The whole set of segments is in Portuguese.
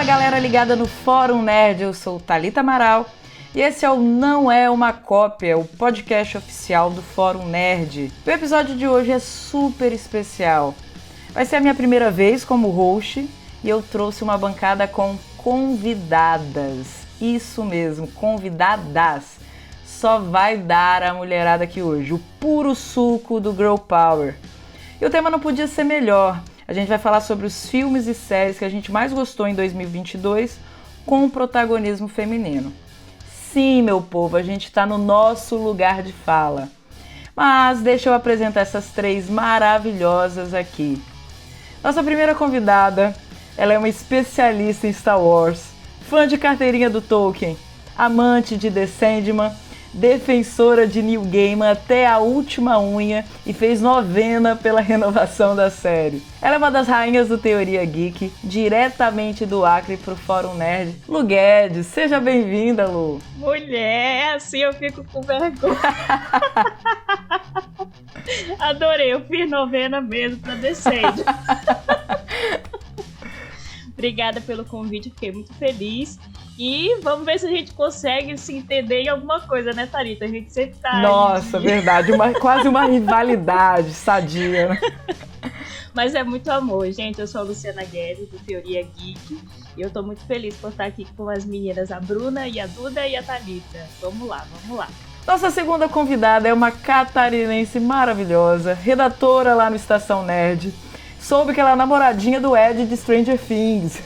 galera ligada no Fórum Nerd, eu sou Thalita Amaral e esse é o Não É Uma Cópia, o podcast oficial do Fórum Nerd. O episódio de hoje é super especial. Vai ser a minha primeira vez como host e eu trouxe uma bancada com convidadas. Isso mesmo, convidadas. Só vai dar a mulherada aqui hoje, o puro suco do Girl Power. E o tema não podia ser melhor. A gente vai falar sobre os filmes e séries que a gente mais gostou em 2022 com protagonismo feminino. Sim, meu povo, a gente está no nosso lugar de fala. Mas deixa eu apresentar essas três maravilhosas aqui. Nossa primeira convidada, ela é uma especialista em Star Wars, fã de carteirinha do Tolkien, amante de The Sandman, defensora de Neil Gaiman até a última unha e fez novena pela renovação da série. Ela é uma das rainhas do Teoria Geek, diretamente do Acre pro Fórum Nerd. Lu Guedes, seja bem-vinda, Lu. Mulher, assim eu fico com vergonha. Adorei, eu fiz novena mesmo pra descer. Obrigada pelo convite, fiquei muito feliz. E vamos ver se a gente consegue se entender em alguma coisa, né, Thalita? A gente sempre tá... Nossa, verdade, quase uma rivalidade sadia, né? Mas é muito amor, gente. Eu sou a Luciana Guedes, do Teoria Geek. E eu tô muito feliz por estar aqui com as meninas, a Bruna, e a Duda e a Thalita. Vamos lá, vamos lá. Nossa segunda convidada é uma catarinense maravilhosa, redatora lá no Estação Nerd. Soube que ela é namoradinha do Ed de Stranger Things.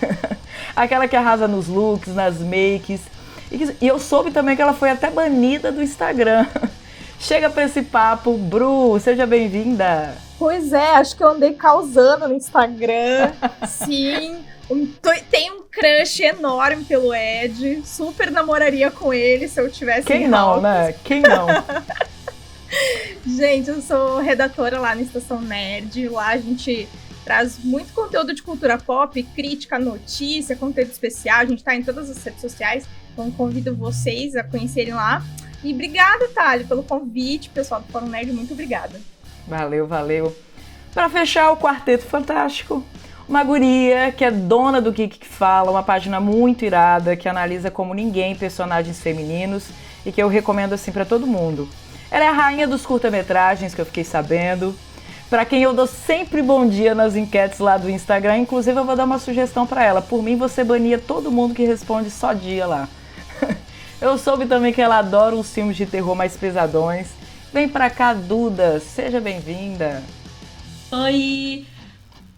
Aquela que arrasa nos looks, nas makes. E eu soube também que ela foi até banida do Instagram. Chega pra esse papo, Bru, seja bem-vinda. Pois é, acho que eu andei causando no Instagram. Sim, tem um crush enorme pelo Ed. Super namoraria com ele se eu tivesse. Quem não, né? Quem não? Gente, eu sou redatora lá no Estação Nerd. Lá a gente traz muito conteúdo de cultura pop, crítica, notícia, conteúdo especial. A gente tá em todas as redes sociais, então convido vocês a conhecerem lá. E obrigada, Thali, pelo convite. Pessoal do Fórum Nerd, muito obrigada. Valeu, valeu. Para fechar o Quarteto Fantástico, uma guria que é dona do Geek que Fala, uma página muito irada, que analisa como ninguém personagens femininos e que eu recomendo assim para todo mundo. Ela é a rainha dos curta-metragens, que eu fiquei sabendo. Pra quem eu dou sempre bom dia nas enquetes lá do Instagram. Inclusive, eu vou dar uma sugestão pra ela. Por mim, você bania todo mundo que responde só dia lá. Eu soube também que ela adora os filmes de terror mais pesadões. Vem pra cá, Duda. Seja bem-vinda. Oi!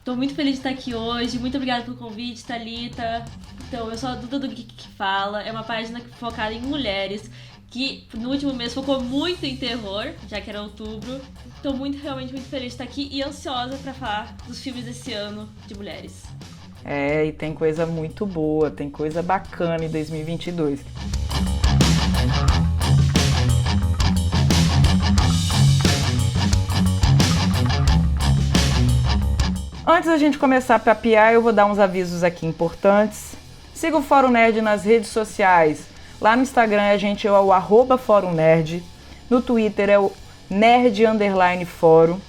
Tô muito feliz de estar aqui hoje. Muito obrigada pelo convite, Thalita. Então, eu sou a Duda do Geek que Fala. É uma página focada em mulheres, que no último mês focou muito em terror, já que era outubro. Tô realmente muito feliz de estar aqui e ansiosa pra falar dos filmes desse ano de mulheres. É, e tem coisa muito boa, tem coisa bacana em 2022. Antes da gente começar a papear, eu vou dar uns avisos aqui importantes. Siga o Fórum Nerd nas redes sociais. Lá no Instagram a gente é o @FórumNerd, no Twitter é o Nerd_Fórum.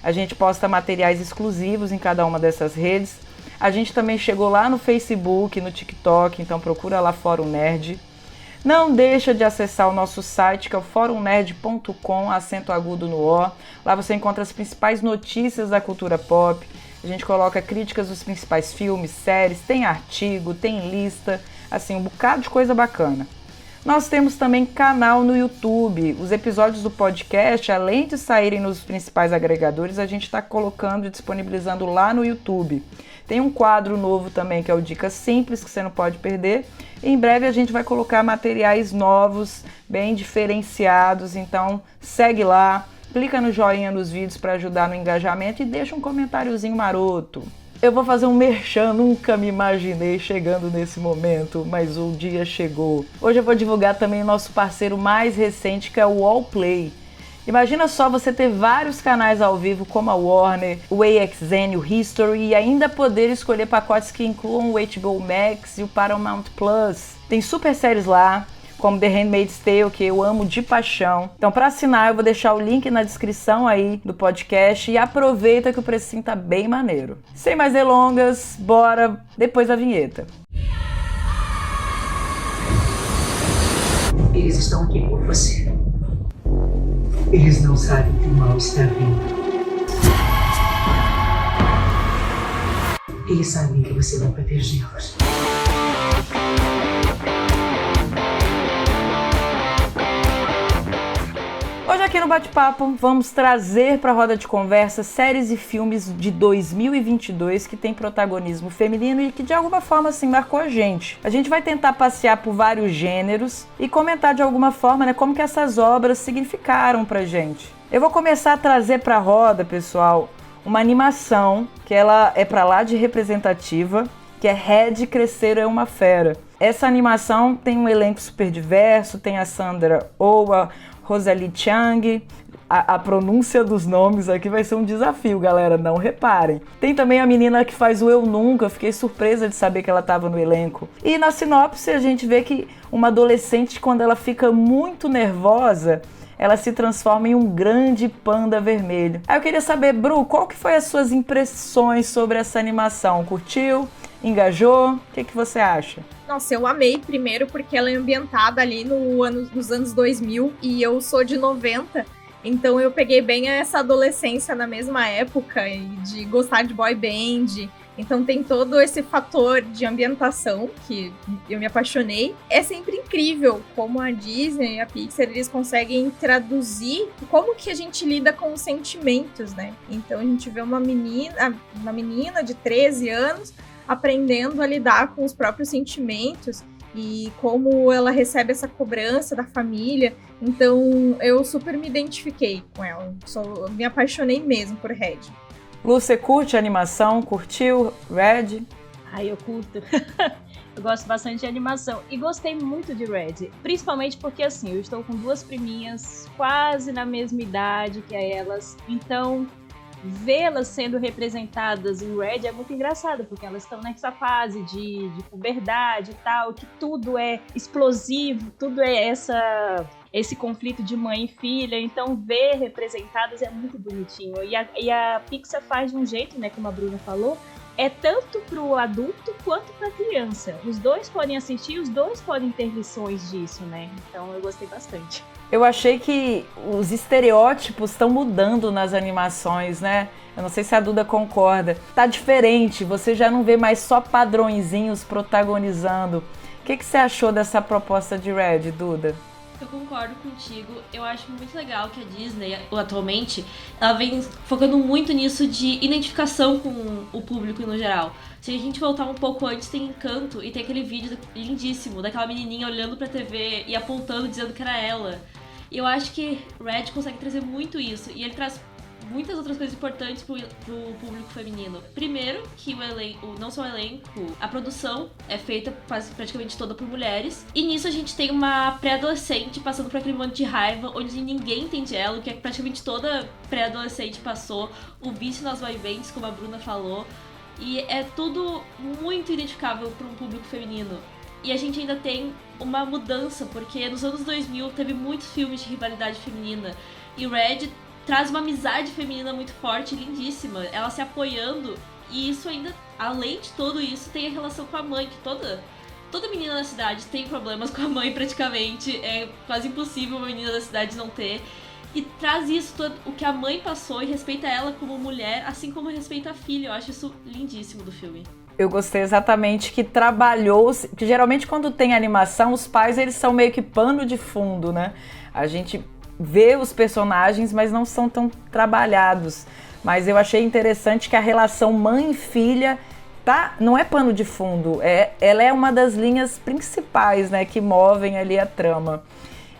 A gente posta materiais exclusivos em cada uma dessas redes. A gente também chegou lá no Facebook, no TikTok, então procura lá Fórum Nerd. Não deixa de acessar o nosso site, que é o forumnerd.com, acento agudo no O. Lá você encontra as principais notícias da cultura pop. A gente coloca críticas dos principais filmes, séries, tem artigo, tem lista, assim, um bocado de coisa bacana. Nós temos também canal no YouTube. Os episódios do podcast, além de saírem nos principais agregadores, a gente está colocando e disponibilizando lá no YouTube. Tem um quadro novo também, que é o Dicas Simples, que você não pode perder. E em breve a gente vai colocar materiais novos, bem diferenciados. Então segue lá, clica no joinha nos vídeos para ajudar no engajamento e deixa um comentáriozinho maroto. Eu vou fazer um merchan, nunca me imaginei chegando nesse momento, mas o dia chegou. Hoje eu vou divulgar também o nosso parceiro mais recente, que é o Allplay. Imagina só você ter vários canais ao vivo, como a Warner, o AXN, o History, e ainda poder escolher pacotes que incluam o HBO Max e o Paramount Plus. Tem super séries lá, como The Handmaid's Tale, que eu amo de paixão. Então, para assinar, eu vou deixar o link na descrição aí do podcast e aproveita que o precinho tá bem maneiro. Sem mais delongas, bora depois da vinheta. Eles estão aqui por você. Eles não sabem que o mal está vindo. Eles sabem que você vai protegê-los. Hoje aqui no Bate-Papo vamos trazer para a roda de conversa séries e filmes de 2022 que tem protagonismo feminino e que de alguma forma assim marcou a gente. A gente vai tentar passear por vários gêneros e comentar de alguma forma, né, como que essas obras significaram pra gente. Eu vou começar a trazer para a roda, pessoal, uma animação que ela é pra lá de representativa, que é Red Crescer é uma Fera. Essa animação tem um elenco super diverso, tem a Sandra Oh, a Rosalie Chiang, a pronúncia dos nomes aqui vai ser um desafio, galera, não reparem. Tem também a menina que faz o Eu Nunca, fiquei surpresa de saber que ela estava no elenco. E na sinopse a gente vê que uma adolescente, quando ela fica muito nervosa, ela se transforma em um grande panda vermelho. Aí eu queria saber, Bru, qual que foi as suas impressões sobre essa animação? Curtiu? Engajou? O que você acha? Nossa, eu amei primeiro porque ela é ambientada ali nos anos 2000 e eu sou de 90, então eu peguei bem essa adolescência na mesma época e de gostar de boy band. Então tem todo esse fator de ambientação que eu me apaixonei. É sempre incrível como a Disney e a Pixar, eles conseguem traduzir como que a gente lida com os sentimentos, né? Então a gente vê uma menina de 13 anos aprendendo a lidar com os próprios sentimentos e como ela recebe essa cobrança da família. Então eu super me identifiquei com ela. Me apaixonei mesmo por Red. Lu, você curte a animação? Curtiu Red? Ai, eu curto. Eu gosto bastante de animação. E gostei muito de Red. Principalmente porque, assim, eu estou com duas priminhas quase na mesma idade que elas. Então, vê-las sendo representadas em Red é muito engraçado, porque elas estão nessa fase de puberdade e tal, que tudo é explosivo, tudo é esse conflito de mãe e filha, então ver representadas é muito bonitinho. E a Pixar faz de um jeito, né, como a Bruna falou, é tanto pro adulto quanto pra criança. Os dois podem assistir, os dois podem ter lições disso, né? Então eu gostei bastante. Eu achei que os estereótipos estão mudando nas animações, né? Eu não sei se a Duda concorda. Tá diferente, você já não vê mais só padrõezinhos protagonizando. O que você achou dessa proposta de Red, Duda? Eu concordo contigo. Eu acho muito legal que a Disney, atualmente, ela vem focando muito nisso de identificação com o público no geral. Se a gente voltar um pouco antes, tem Encanto e tem aquele vídeo lindíssimo daquela menininha olhando pra TV e apontando, dizendo que era ela. E eu acho que Red consegue trazer muito isso. E ele traz muitas outras coisas importantes pro público feminino. Primeiro, que o elenco, não só o elenco, a produção é feita quase praticamente toda por mulheres. E nisso a gente tem uma pré-adolescente passando por aquele monte de raiva, onde ninguém entende ela, o que praticamente toda pré-adolescente passou. O vício nas boy bands, como a Bruna falou. E é tudo muito identificável para um público feminino. E a gente ainda tem uma mudança, porque nos anos 2000 teve muitos filmes de rivalidade feminina. E Red traz uma amizade feminina muito forte, lindíssima, ela se apoiando, e isso ainda, além de tudo isso, tem a relação com a mãe, que toda menina na cidade tem problemas com a mãe praticamente, é quase impossível uma menina da cidade não ter, e traz isso, o que a mãe passou, e respeita ela como mulher, assim como respeita a filha. Eu acho isso lindíssimo do filme. Eu gostei exatamente que trabalhou, que geralmente quando tem animação, os pais eles são meio que pano de fundo, né? A gente vê os personagens, mas não são tão trabalhados. Mas eu achei interessante que a relação mãe e filha não é pano de fundo, ela é uma das linhas principais, né, que movem ali a trama.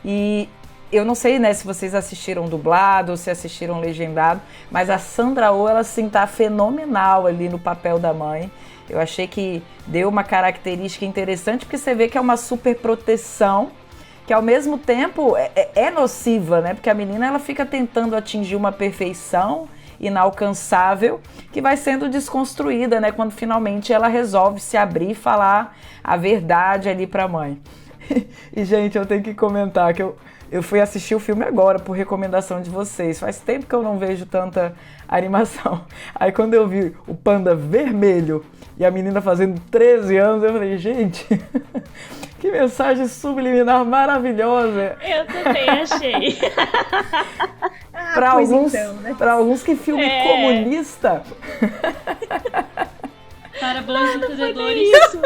E eu não sei, né, se vocês assistiram dublado ou se assistiram legendado, mas a Sandra Oh, ela assim tá fenomenal ali no papel da mãe. Eu achei que deu uma característica interessante, porque você vê que é uma super proteção, que ao mesmo tempo é nociva, né? Porque a menina ela fica tentando atingir uma perfeição inalcançável que vai sendo desconstruída, né? Quando finalmente ela resolve se abrir e falar a verdade ali pra mãe. E, gente, eu tenho que comentar que eu fui assistir o filme agora por recomendação de vocês. Faz tempo que eu não vejo tanta animação. Aí quando eu vi o panda vermelho e a menina fazendo 13 anos, eu falei, gente, Que mensagem subliminar maravilhosa. Eu também achei. Para pois alguns, então, né? pra alguns, que filme comunista. Para bons entendedores. Isso.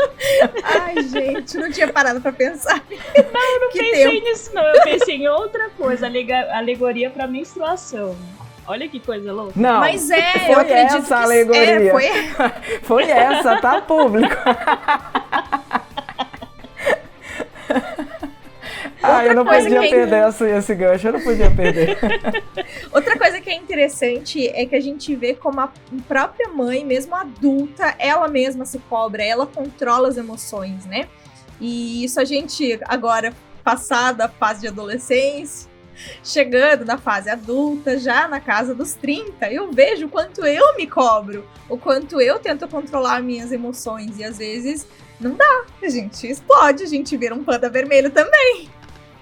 Ai, gente, não tinha parado pra pensar. Eu não Que pensei tempo. nisso, não. Eu pensei em outra coisa, alegoria pra menstruação. Olha que coisa louca. Não, Mas foi eu acredito essa a que alegoria. foi. Foi essa, tá, público? Eu não coisa podia que perder esse gancho, eu não podia perder. Outra coisa que é interessante é que a gente vê como a própria mãe, mesmo adulta, ela mesma se cobra, ela controla as emoções, né? E isso a gente, agora, passada a fase de adolescência, chegando na fase adulta, já na casa dos 30, eu vejo o quanto eu me cobro, o quanto eu tento controlar minhas emoções, e às vezes não dá, a gente explode, a gente vira um panda vermelho também.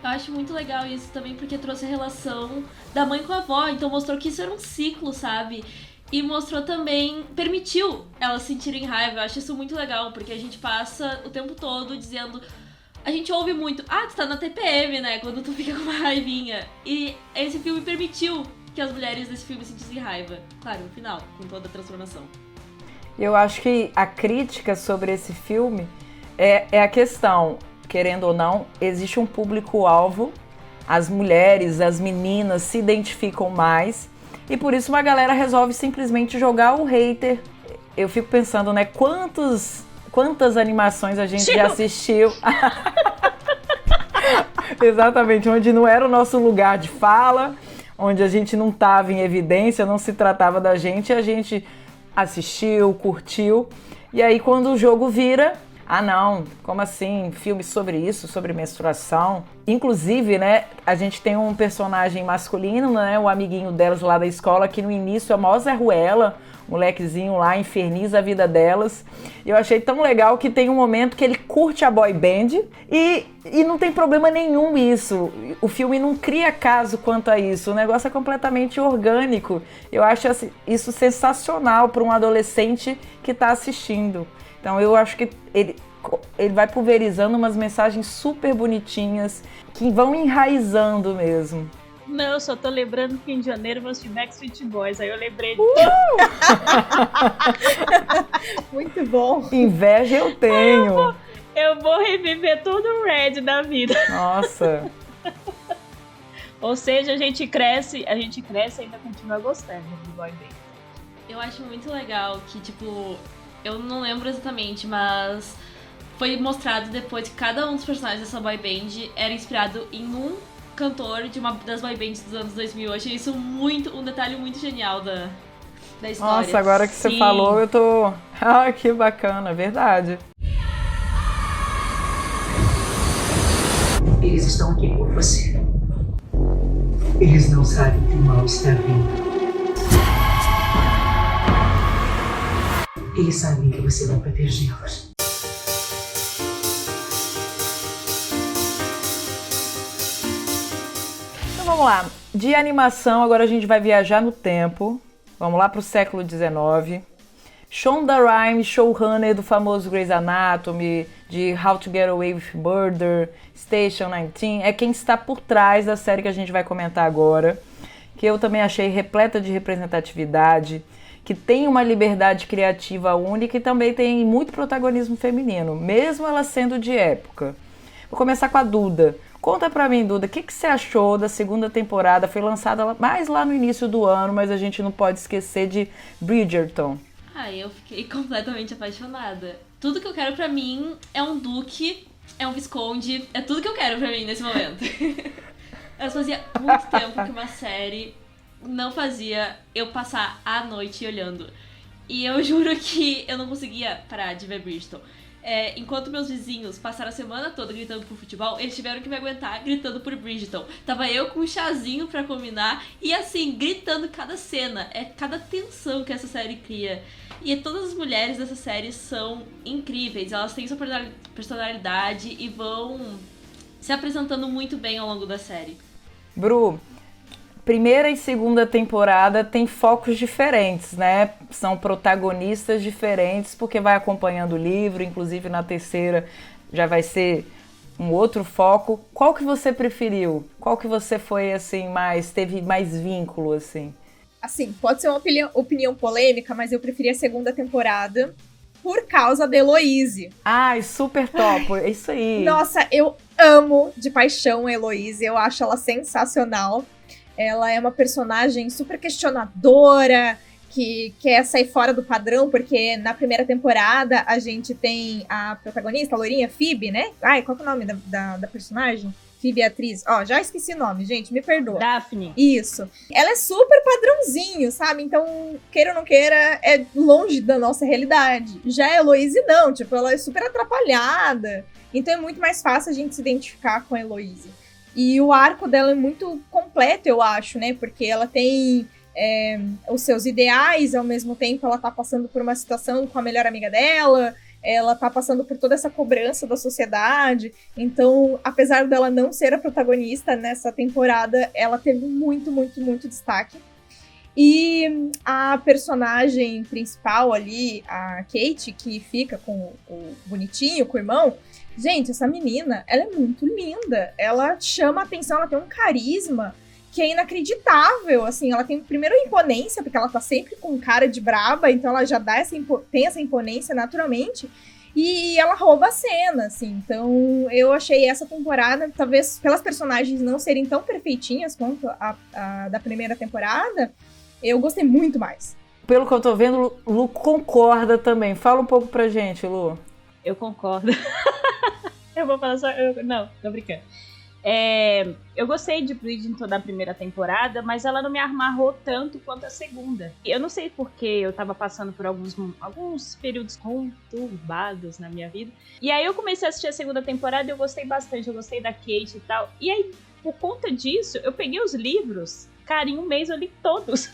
Eu acho muito legal isso também, porque trouxe a relação da mãe com a avó, então mostrou que isso era um ciclo, sabe? E mostrou também, permitiu elas sentirem raiva. Eu acho isso muito legal, porque a gente passa o tempo todo dizendo... A gente ouve muito, tu tá na TPM, né? Quando tu fica com uma raivinha. E esse filme permitiu que as mulheres desse filme sentissem raiva. Claro, no final, com toda a transformação. Eu acho que a crítica sobre esse filme é a questão, querendo ou não, existe um público-alvo, as mulheres, as meninas se identificam mais, e por isso uma galera resolve simplesmente jogar o hater. Eu fico pensando, né, quantas animações a gente já assistiu. Exatamente, onde não era o nosso lugar de fala, onde a gente não estava em evidência, não se tratava da gente, a gente assistiu, curtiu, e aí quando o jogo vira, não, como assim, filme sobre isso, sobre menstruação? Inclusive, né, a gente tem um personagem masculino, né, o amiguinho delas lá da escola, que no início é o maior Zé Ruela, molequezinho lá, inferniza a vida delas. Eu achei tão legal que tem um momento que ele curte a boy band e não tem problema nenhum isso. O filme não cria caso quanto a isso. O negócio é completamente orgânico. Eu acho isso sensacional para um adolescente que está assistindo. Então eu acho que ele vai pulverizando umas mensagens super bonitinhas que vão enraizando mesmo. Não, eu só tô lembrando que em janeiro vou assistir Backstreet Boys, aí eu lembrei. Muito bom. Inveja eu tenho. Eu vou reviver todo o Red da vida. Nossa. Ou seja, a gente cresce e ainda continua gostando de boy band. Eu acho muito legal que, tipo, eu não lembro exatamente, mas foi mostrado depois que cada um dos personagens dessa boy band era inspirado em um cantor de uma das boy bands dos anos 2000. Eu achei isso um detalhe muito genial da história. Nossa, agora que você Sim. falou, eu tô... que bacana, verdade. Eles estão aqui por você. Eles não sabem que o mal está vindo. Eles sabem que você vai protegê-los. Então vamos lá. De animação, agora a gente vai viajar no tempo. Vamos lá pro século XIX. Shonda Rhimes, showrunner do famoso Grey's Anatomy, de How to Get Away with Murder, Station 19, é quem está por trás da série que a gente vai comentar agora, que eu também achei repleta de representatividade, que tem uma liberdade criativa única e também tem muito protagonismo feminino, mesmo ela sendo de época. Vou começar com a Duda. Conta pra mim, Duda, o que você achou da segunda temporada? Foi lançada mais lá no início do ano, mas a gente não pode esquecer de Bridgerton. Eu fiquei completamente apaixonada. Tudo que eu quero pra mim é um duque, é um visconde, é tudo que eu quero pra mim nesse momento. Mas fazia muito tempo que uma série não fazia eu passar a noite olhando. E eu juro que eu não conseguia parar de ver Bridgerton. Enquanto meus vizinhos passaram a semana toda gritando por futebol, eles tiveram que me aguentar gritando por Bridgerton. Tava eu com um chazinho pra combinar e assim, gritando cada cena. Cada tensão que essa série cria. E todas as mulheres dessa série são incríveis. Elas têm sua personalidade e vão se apresentando muito bem ao longo da série. Bru, primeira e segunda temporada tem focos diferentes, né? São protagonistas diferentes, porque vai acompanhando o livro, inclusive na terceira já vai ser um outro foco. Qual que você preferiu? Qual que você foi, assim, teve mais vínculo, assim? Assim, pode ser uma opinião polêmica, mas eu preferi a segunda temporada por causa da Heloise. Ai, super top, é isso aí. Nossa, eu amo de paixão a Heloise, eu acho ela sensacional. Ela é uma personagem super questionadora, que quer sair fora do padrão, porque na primeira temporada a gente tem a protagonista, a loirinha, Phoebe, né? Ai, qual que é o nome da personagem? Phoebe, atriz. Ó, já esqueci o nome, gente, me perdoa. Daphne. Isso. Ela é super padrãozinho, sabe? Então, queira ou não queira, é longe da nossa realidade. Já a Heloise não, tipo, ela é super atrapalhada. Então é muito mais fácil a gente se identificar com a Heloise. E o arco dela é muito completo, eu acho, né? Porque ela tem os seus ideais, ao mesmo tempo ela tá passando por uma situação com a melhor amiga dela, ela tá passando por toda essa cobrança da sociedade. Então, apesar dela não ser a protagonista nessa temporada, ela teve muito, muito, muito destaque. E a personagem principal ali, a Kate, que fica com o bonitinho, com o irmão, gente, essa menina, ela é muito linda. Ela chama a atenção, ela tem um carisma que é inacreditável, assim, ela tem primeiro a imponência, porque ela tá sempre com cara de braba, então ela já tem essa imponência naturalmente, e ela rouba a cena, assim, então eu achei essa temporada, talvez pelas personagens não serem tão perfeitinhas quanto a da primeira temporada, eu gostei muito mais. Pelo que eu tô vendo, Lu concorda também. Fala um pouco pra gente, Lu. Eu concordo. Eu vou falar só... Não, tô brincando. Eu gostei de Bridgerton da primeira temporada, mas ela não me amarrou tanto quanto a segunda. Eu não sei porque eu tava passando por alguns períodos conturbados na minha vida. E aí eu comecei a assistir a segunda temporada e eu gostei bastante. Eu gostei da Kate e tal. E aí, por conta disso, eu peguei os livros. Cara, em um mês eu li todos.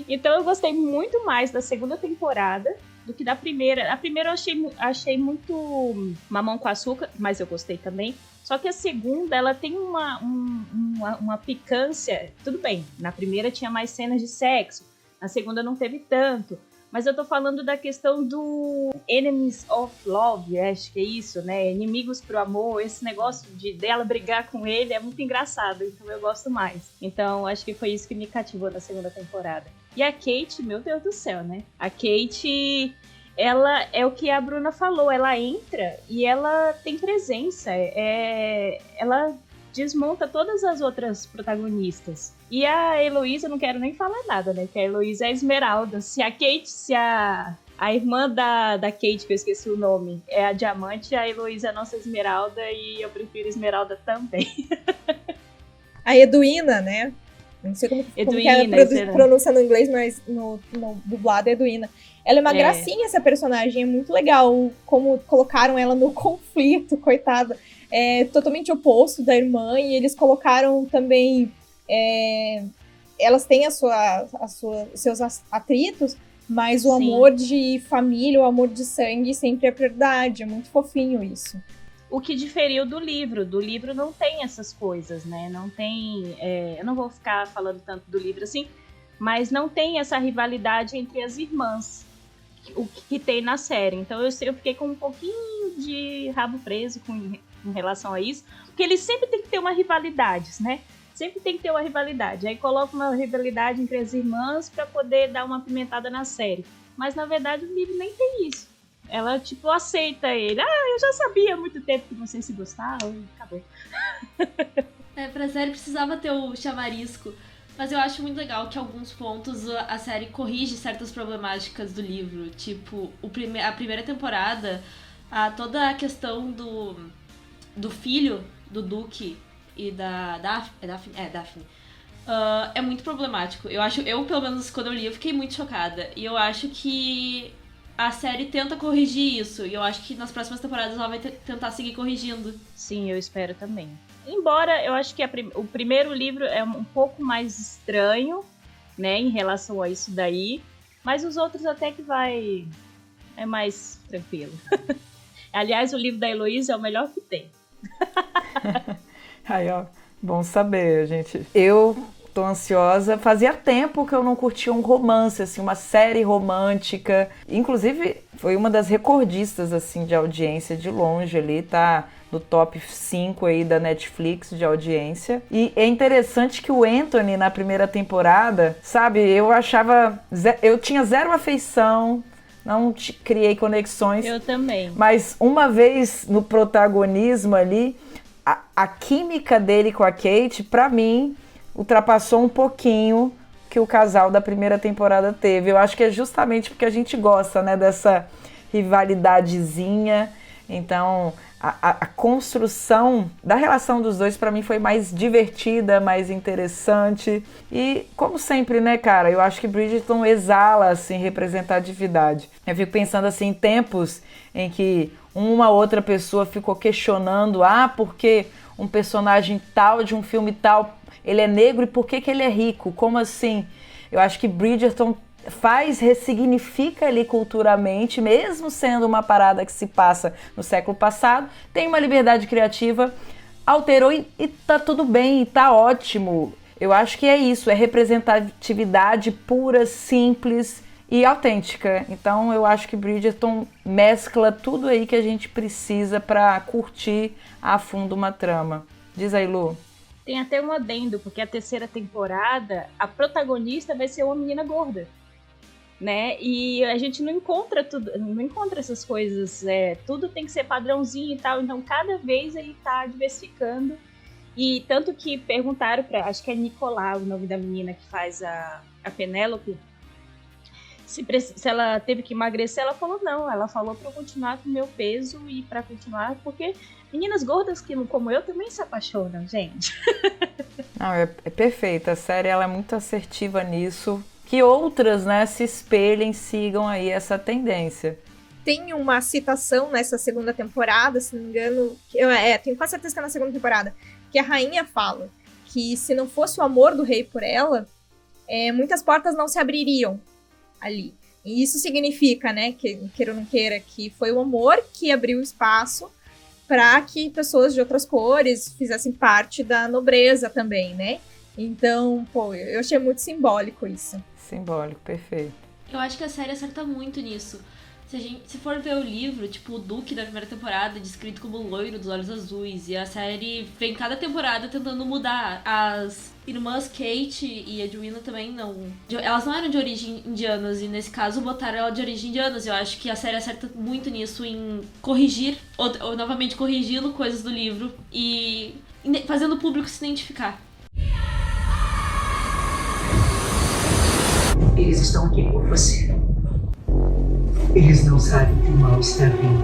Então eu gostei muito mais da segunda temporada do que da primeira. A primeira eu achei muito mamão com açúcar, mas eu gostei também. Só que a segunda, ela tem uma picância. Tudo bem, na primeira tinha mais cenas de sexo, na segunda não teve tanto. Mas eu tô falando da questão do Enemies of Love, acho que é isso, né? Inimigos pro amor, esse negócio dela brigar com ele é muito engraçado, então eu gosto mais. Então acho que foi isso que me cativou na segunda temporada. E a Kate, meu Deus do céu, né? A Kate, ela é o que a Bruna falou, ela entra e ela tem presença, ela desmonta todas as outras protagonistas. E a Heloísa, eu não quero nem falar nada, né? Que a Heloísa é a Esmeralda. Se a irmã da Kate, que eu esqueci o nome, é a Diamante, a Heloísa é a nossa Esmeralda e eu prefiro Esmeralda também. A Edwina, né? Não sei como que é a pronúncia no inglês, mas no dublado é Edwina. Ela é uma gracinha, essa personagem, é muito legal como colocaram ela no conflito, coitada. É totalmente oposto da irmã, e eles colocaram também... elas têm os seus atritos, mas o amor de família, o amor de sangue sempre é prioridade. É muito fofinho isso. O que diferiu do livro. Do livro não tem essas coisas, né? Não tem... eu não vou ficar falando tanto do livro assim, mas não tem essa rivalidade entre as irmãs, o que tem na série. Então eu fiquei com um pouquinho de rabo preso em relação a isso, porque eles sempre tem que ter uma rivalidade, né? Sempre tem que ter uma rivalidade. Aí coloca uma rivalidade entre as irmãs pra poder dar uma apimentada na série. Mas na verdade o livro nem tem isso. Ela, tipo, aceita ele. Eu já sabia há muito tempo que vocês se gostavam e acabou. Pra série precisava ter o chamarisco. Mas eu acho muito legal que, em alguns pontos, a série corrige certas problemáticas do livro. Tipo, a primeira temporada, toda a questão do filho do Duque e da Daphne. É muito problemático. Eu, pelo menos, quando eu li, eu fiquei muito chocada. E eu acho que a série tenta corrigir isso. E eu acho que nas próximas temporadas ela vai tentar seguir corrigindo. Sim, eu espero também. Embora eu acho que o primeiro livro é um pouco mais estranho, né, em relação a isso daí. Mas os outros até que é mais tranquilo. Aliás, o livro da Heloísa é o melhor que tem. Aí, ó, bom saber, gente. Eu tô ansiosa. Fazia tempo que eu não curtia um romance, assim, uma série romântica. Inclusive, foi uma das recordistas assim de audiência de longe ali, tá no top 5 aí da Netflix de audiência. E é interessante que o Anthony na primeira temporada, sabe, eu tinha zero afeição, não criei conexões. Eu também. Mas uma vez no protagonismo ali, a química dele com a Kate, pra mim, ultrapassou um pouquinho que o casal da primeira temporada teve. Eu acho que é justamente porque a gente gosta, né, dessa rivalidadezinha. Então, a construção da relação dos dois, pra mim, foi mais divertida, mais interessante. E, como sempre, né, cara, eu acho que Bridgerton exala, assim, representatividade. Eu fico pensando, assim, em tempos em que uma outra pessoa ficou questionando, porque um personagem tal de um filme tal, ele é negro e por que ele é rico? Como assim? Eu acho que Bridgerton ressignifica ali culturalmente, mesmo sendo uma parada que se passa no século passado, tem uma liberdade criativa, alterou e tá tudo bem, e tá ótimo. Eu acho que é isso, é representatividade pura, simples e autêntica. Então eu acho que Bridgerton mescla tudo aí que a gente precisa para curtir a fundo uma trama. Diz aí, Lu. Tem até um adendo, porque a terceira temporada, a protagonista vai ser uma menina gorda, né? E a gente não encontra essas coisas, tudo tem que ser padrãozinho e tal, então cada vez aí tá diversificando. E tanto que perguntaram acho que é Nicolau, o nome da menina que faz a Penélope, se ela teve que emagrecer. Ela falou não, ela falou pra eu continuar com o meu peso e pra continuar, porque meninas gordas como eu também se apaixonam, gente. Não, é perfeita, a série ela é muito assertiva nisso, que outras, né, se espelhem, sigam aí essa tendência. Tem uma citação nessa segunda temporada, se não me engano, tenho quase certeza que é na segunda temporada, que a rainha fala que se não fosse o amor do rei por ela, muitas portas não se abririam ali. E isso significa, né, que queira ou não queira, que foi o amor que abriu espaço para que pessoas de outras cores fizessem parte da nobreza também, né? Então, eu achei muito simbólico isso. Simbólico, perfeito. Eu acho que a série acerta muito nisso. Se for ver o livro, tipo, o Duque da primeira temporada é descrito como loiro dos olhos azuis, e a série vem cada temporada tentando mudar. As irmãs Kate e Edwina também não. Elas não eram de origem indianas, e nesse caso botaram ela de origem indianas. Eu acho que a série acerta muito nisso, em corrigir, ou novamente corrigindo coisas do livro, e fazendo o público se identificar. Eles estão aqui por você. Eles não sabem que o mal está vindo.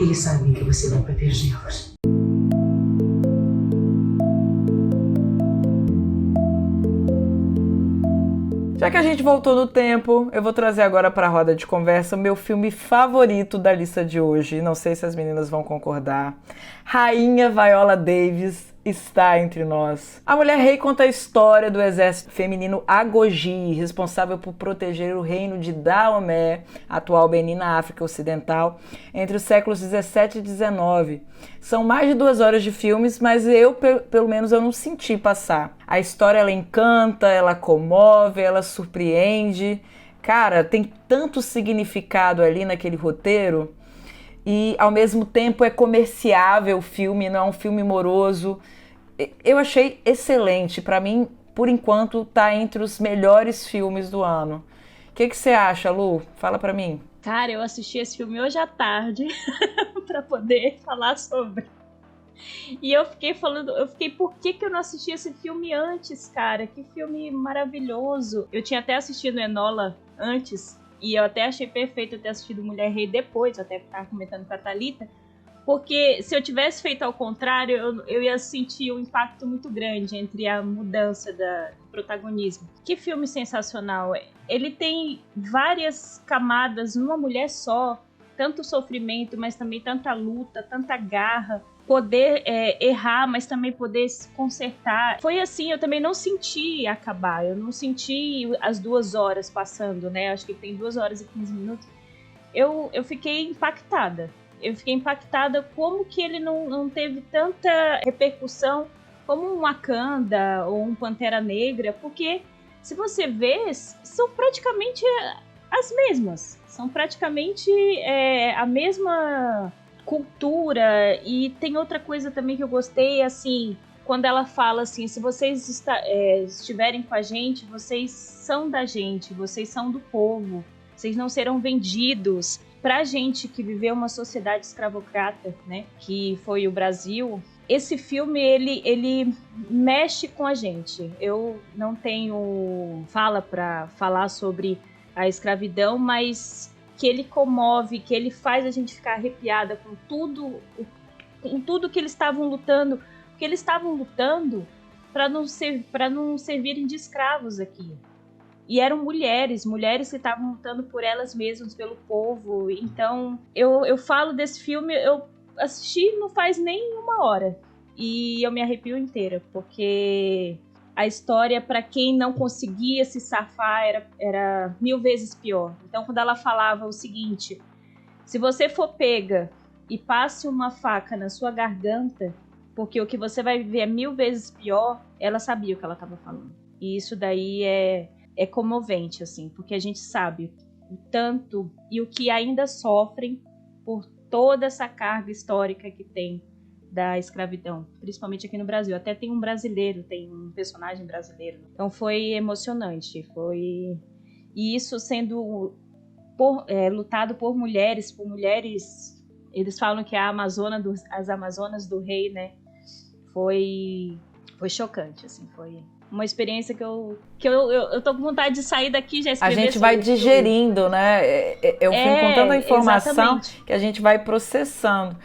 Eles sabem que você vai protegê-los. Já que a gente voltou no tempo, eu vou trazer agora para a roda de conversa o meu filme favorito da lista de hoje. Não sei se as meninas vão concordar. Rainha Viola Davis está entre nós. A Mulher Rei conta a história do exército feminino Agoji, responsável por proteger o reino de Daomé, atual Benin na África Ocidental, entre os séculos 17 e 19. São mais de 2 horas de filmes, mas pelo menos eu não senti passar. A história, ela encanta, ela comove, ela surpreende. Cara, tem tanto significado ali naquele roteiro. E, ao mesmo tempo, é comerciável o filme, não é um filme moroso. Eu achei excelente. Para mim, por enquanto, tá entre os melhores filmes do ano. O que você acha, Lu? Fala pra mim. Cara, eu assisti esse filme hoje à tarde pra poder falar sobre. E eu fiquei, por que eu não assisti esse filme antes, cara? Que filme maravilhoso. Eu tinha até assistido Enola antes. E eu até achei perfeito ter assistido Mulher Rei depois, eu até estava comentando com a Thalita, porque se eu tivesse feito ao contrário, eu ia sentir um impacto muito grande entre a mudança do protagonismo. Que filme sensacional! Ele tem várias camadas numa mulher só, tanto sofrimento, mas também tanta luta, tanta garra, poder errar, mas também poder se consertar. Foi assim, eu também não senti acabar, eu não senti as 2 horas passando, né? Acho que tem 2 horas e 15 minutos. Eu fiquei impactada. Como que ele não teve tanta repercussão como um Wakanda ou um Pantera Negra, porque se você vê, são praticamente as mesmas. São praticamente a mesma cultura. E tem outra coisa também que eu gostei, assim, quando ela fala assim, se vocês estiverem com a gente, vocês são da gente, vocês são do povo, vocês não serão vendidos. Pra gente que viveu uma sociedade escravocrata, né, que foi o Brasil, esse filme, ele mexe com a gente. Eu não tenho fala pra falar sobre a escravidão, mas que ele comove, que ele faz a gente ficar arrepiada com tudo que eles estavam lutando, porque eles estavam lutando para não servirem de escravos aqui. E eram mulheres que estavam lutando por elas mesmas, pelo povo. Então, eu falo desse filme, eu assisti não faz nem uma hora. E eu me arrepio inteira, porque a história, para quem não conseguia se safar, era 1000 vezes pior. Então, quando ela falava o seguinte, se você for pega e passe uma faca na sua garganta, porque o que você vai viver é 1000 vezes pior, ela sabia o que ela estava falando. E isso daí é comovente, assim, porque a gente sabe o tanto e o que ainda sofrem por toda essa carga histórica que tem da escravidão, principalmente aqui no Brasil. Até tem um brasileiro, tem um personagem brasileiro. Então foi emocionante, e isso sendo lutado por mulheres, eles falam que as Amazonas do Rei, né, foi chocante, assim, foi uma experiência que eu tô com vontade de sair daqui já escrever. A gente vai digerindo, né? É um filme com tanta informação, exatamente, que a gente vai processando.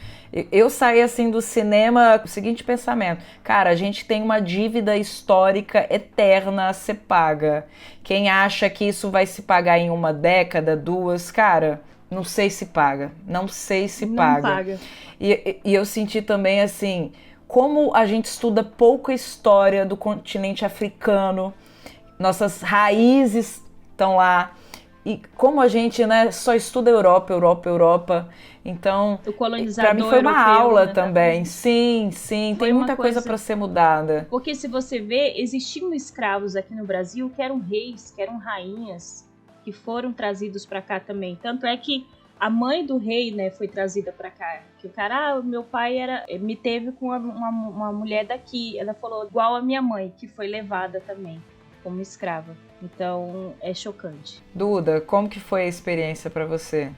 Eu saí assim do cinema com o seguinte pensamento: cara, a gente tem uma dívida histórica eterna a ser paga. Quem acha que isso vai se pagar em uma década, 2, cara, não sei se paga. Não sei se paga. E eu senti também assim, como a gente estuda pouco a história do continente africano, nossas raízes estão lá, e como a gente, né, só estuda Europa. Então, para mim foi uma aula, né, também. Sim, tem muita coisa para ser mudada. Porque se você vê, existiam escravos aqui no Brasil que eram reis, que eram rainhas, que foram trazidos para cá também. Tanto é que a mãe do rei, né, foi trazida pra cá. Que o cara, meu pai me teve com uma mulher daqui. Ela falou, igual a minha mãe, que foi levada também como escrava. Então, é chocante. Duda, como que foi a experiência pra você?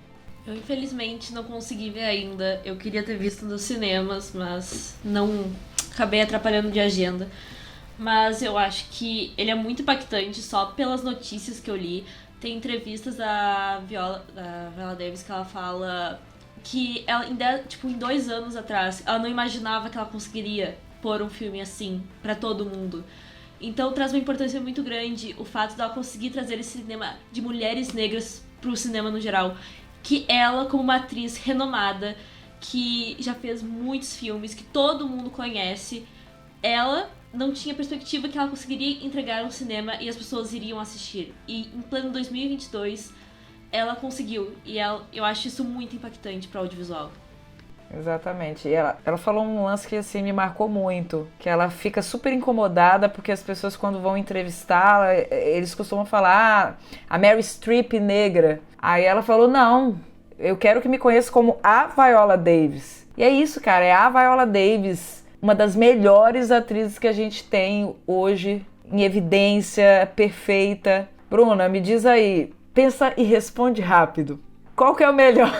Eu, infelizmente, não consegui ver ainda. Eu queria ter visto nos cinemas, mas não acabei atrapalhando de agenda. Mas eu acho que ele é muito impactante só pelas notícias que eu li. Tem entrevistas da Viola Davis que ela fala que ela, em 2 anos atrás, ela não imaginava que ela conseguiria pôr um filme assim pra todo mundo. Então traz uma importância muito grande o fato dela conseguir trazer esse cinema de mulheres negras pro cinema no geral. Que ela, como uma atriz renomada, que já fez muitos filmes, que todo mundo conhece, ela não tinha perspectiva que ela conseguiria entregar um cinema e as pessoas iriam assistir. E em pleno 2022, ela conseguiu. E eu acho isso muito impactante para o audiovisual. Exatamente. E ela falou um lance que assim me marcou muito, que ela fica super incomodada porque as pessoas, quando vão entrevistá-la, eles costumam falar a Meryl Streep negra. Aí ela falou, não, eu quero que me conheça como a Viola Davis. E é isso, cara, é a Viola Davis, uma das melhores atrizes que a gente tem hoje, em evidência, perfeita. Bruna, me diz aí, pensa e responde rápido. Qual que é o melhor?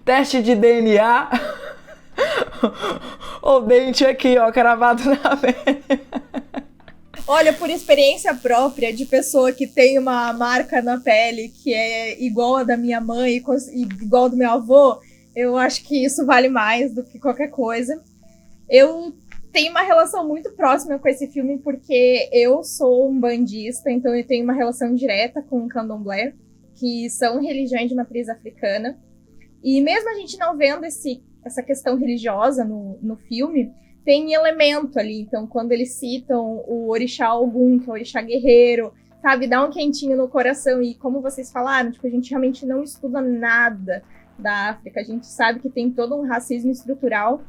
Teste de DNA ou dente aqui, ó, cravado na pele? Olha, por experiência própria de pessoa que tem uma marca na pele que é igual a da minha mãe e igual do meu avô, eu acho que isso vale mais do que qualquer coisa. Eu tenho uma relação muito próxima com esse filme porque eu sou um bandista, então eu tenho uma relação direta com o candomblé, que são religiões de matriz africana. E mesmo a gente não vendo essa questão religiosa no filme, tem elemento ali. Então, quando eles citam o orixá Ogum, que é o orixá guerreiro, sabe, dá um quentinho no coração. E como vocês falaram, tipo, a gente realmente não estuda nada da África. A gente sabe que tem todo um racismo estrutural.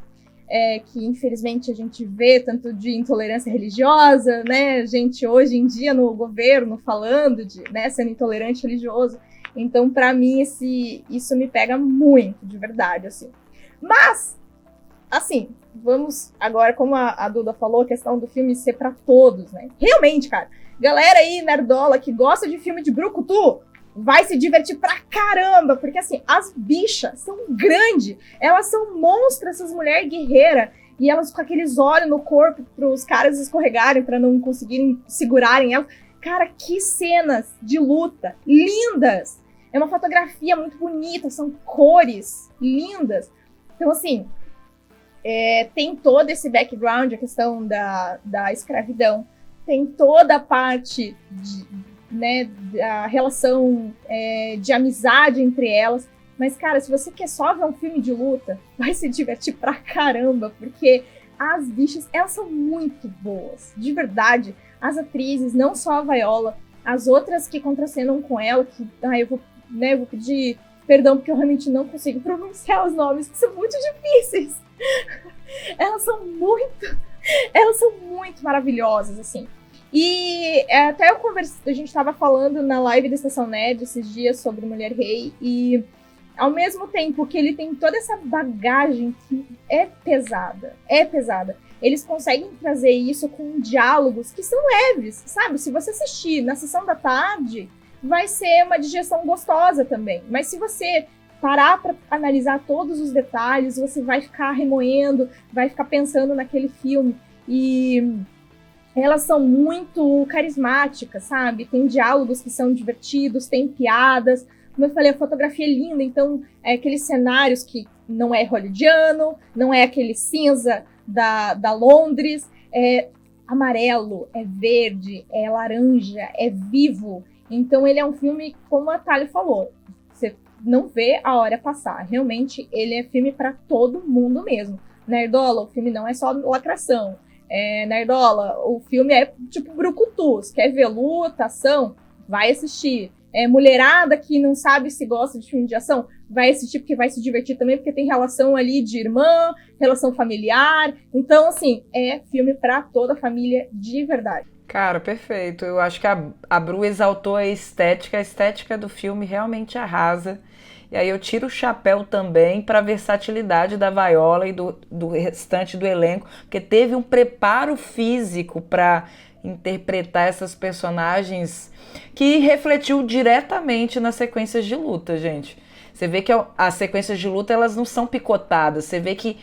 que infelizmente a gente vê tanto de intolerância religiosa, né? Gente hoje em dia no governo falando de, né, sendo intolerante religioso. Então, para mim, isso me pega muito, de verdade, assim. Mas, assim, vamos agora, como a Duda falou, a questão do filme ser para todos, né? Realmente, cara, galera aí, nerdola, que gosta de filme de brucutu, vai se divertir pra caramba, porque assim, as bichas são grandes, elas são monstros, essas mulheres guerreiras, e elas com aqueles olhos no corpo pros caras escorregarem, pra não conseguirem segurarem elas. Cara, que cenas de luta lindas! É uma fotografia muito bonita, são cores lindas. Então, assim, tem todo esse background, a questão da escravidão, tem toda a parte né, da relação de amizade entre elas. Mas, cara, se você quer só ver um filme de luta, vai se divertir pra caramba, porque as bichas, elas são muito boas, de verdade. As atrizes, não só a Viola, as outras que contracenam com ela, que eu vou pedir perdão, porque eu realmente não consigo pronunciar os nomes, que são muito difíceis. Elas são muito maravilhosas, assim. E até a gente estava falando na live da Estação Nerd esses dias sobre Mulher Rei, e ao mesmo tempo que ele tem toda essa bagagem que é pesada, eles conseguem trazer isso com diálogos que são leves, sabe? Se você assistir na sessão da tarde, vai ser uma digestão gostosa também. Mas se você parar para analisar todos os detalhes, você vai ficar remoendo, vai ficar pensando naquele filme. E elas são muito carismáticas, sabe? Tem diálogos que são divertidos, tem piadas. Como eu falei, a fotografia é linda, então aqueles cenários que não é hollywoodiano, não é aquele cinza da Londres, é amarelo, é verde, é laranja, é vivo. Então ele é um filme, como a Thalia falou, você não vê a hora passar. Realmente ele é filme para todo mundo mesmo. Nerdola, o filme não é só lacração. Nerdola, o filme é tipo brucutu. Se quer ver luta, ação, vai assistir. Mulherada que não sabe se gosta de filme de ação, vai assistir porque vai se divertir também, porque tem relação ali de irmã, relação familiar. Então, assim, é filme para toda a família de verdade. Cara, perfeito. Eu acho que a Bru exaltou a estética do filme realmente arrasa. E aí eu tiro o chapéu também para a versatilidade da Viola e do restante do elenco, porque teve um preparo físico para interpretar essas personagens que refletiu diretamente nas sequências de luta, gente. Você vê que as sequências de luta, elas não são picotadas, você vê que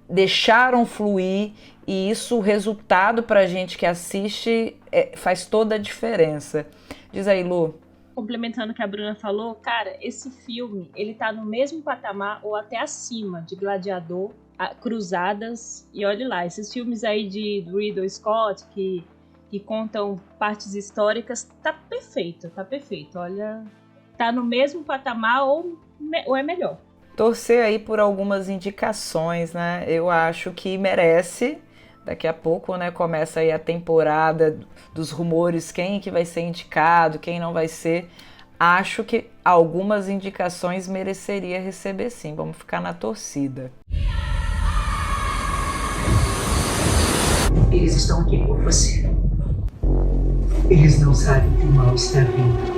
deixaram fluir, e isso, o resultado pra gente que assiste, faz toda a diferença. Diz aí, Lu. Complementando o que a Bruna falou, cara, esse filme, ele tá no mesmo patamar ou até acima de Gladiador, Cruzadas, e olha lá, esses filmes aí de Ridley Scott, que contam partes históricas, tá perfeito, olha, tá no mesmo patamar ou é melhor. Torcer aí por algumas indicações, né? Eu acho que merece. Daqui a pouco, né, começa aí a temporada dos rumores, quem que vai ser indicado, quem não vai ser. Acho que algumas indicações mereceria receber sim. Vamos ficar na torcida. Eles estão aqui por você. Eles não sabem que o mal está vindo.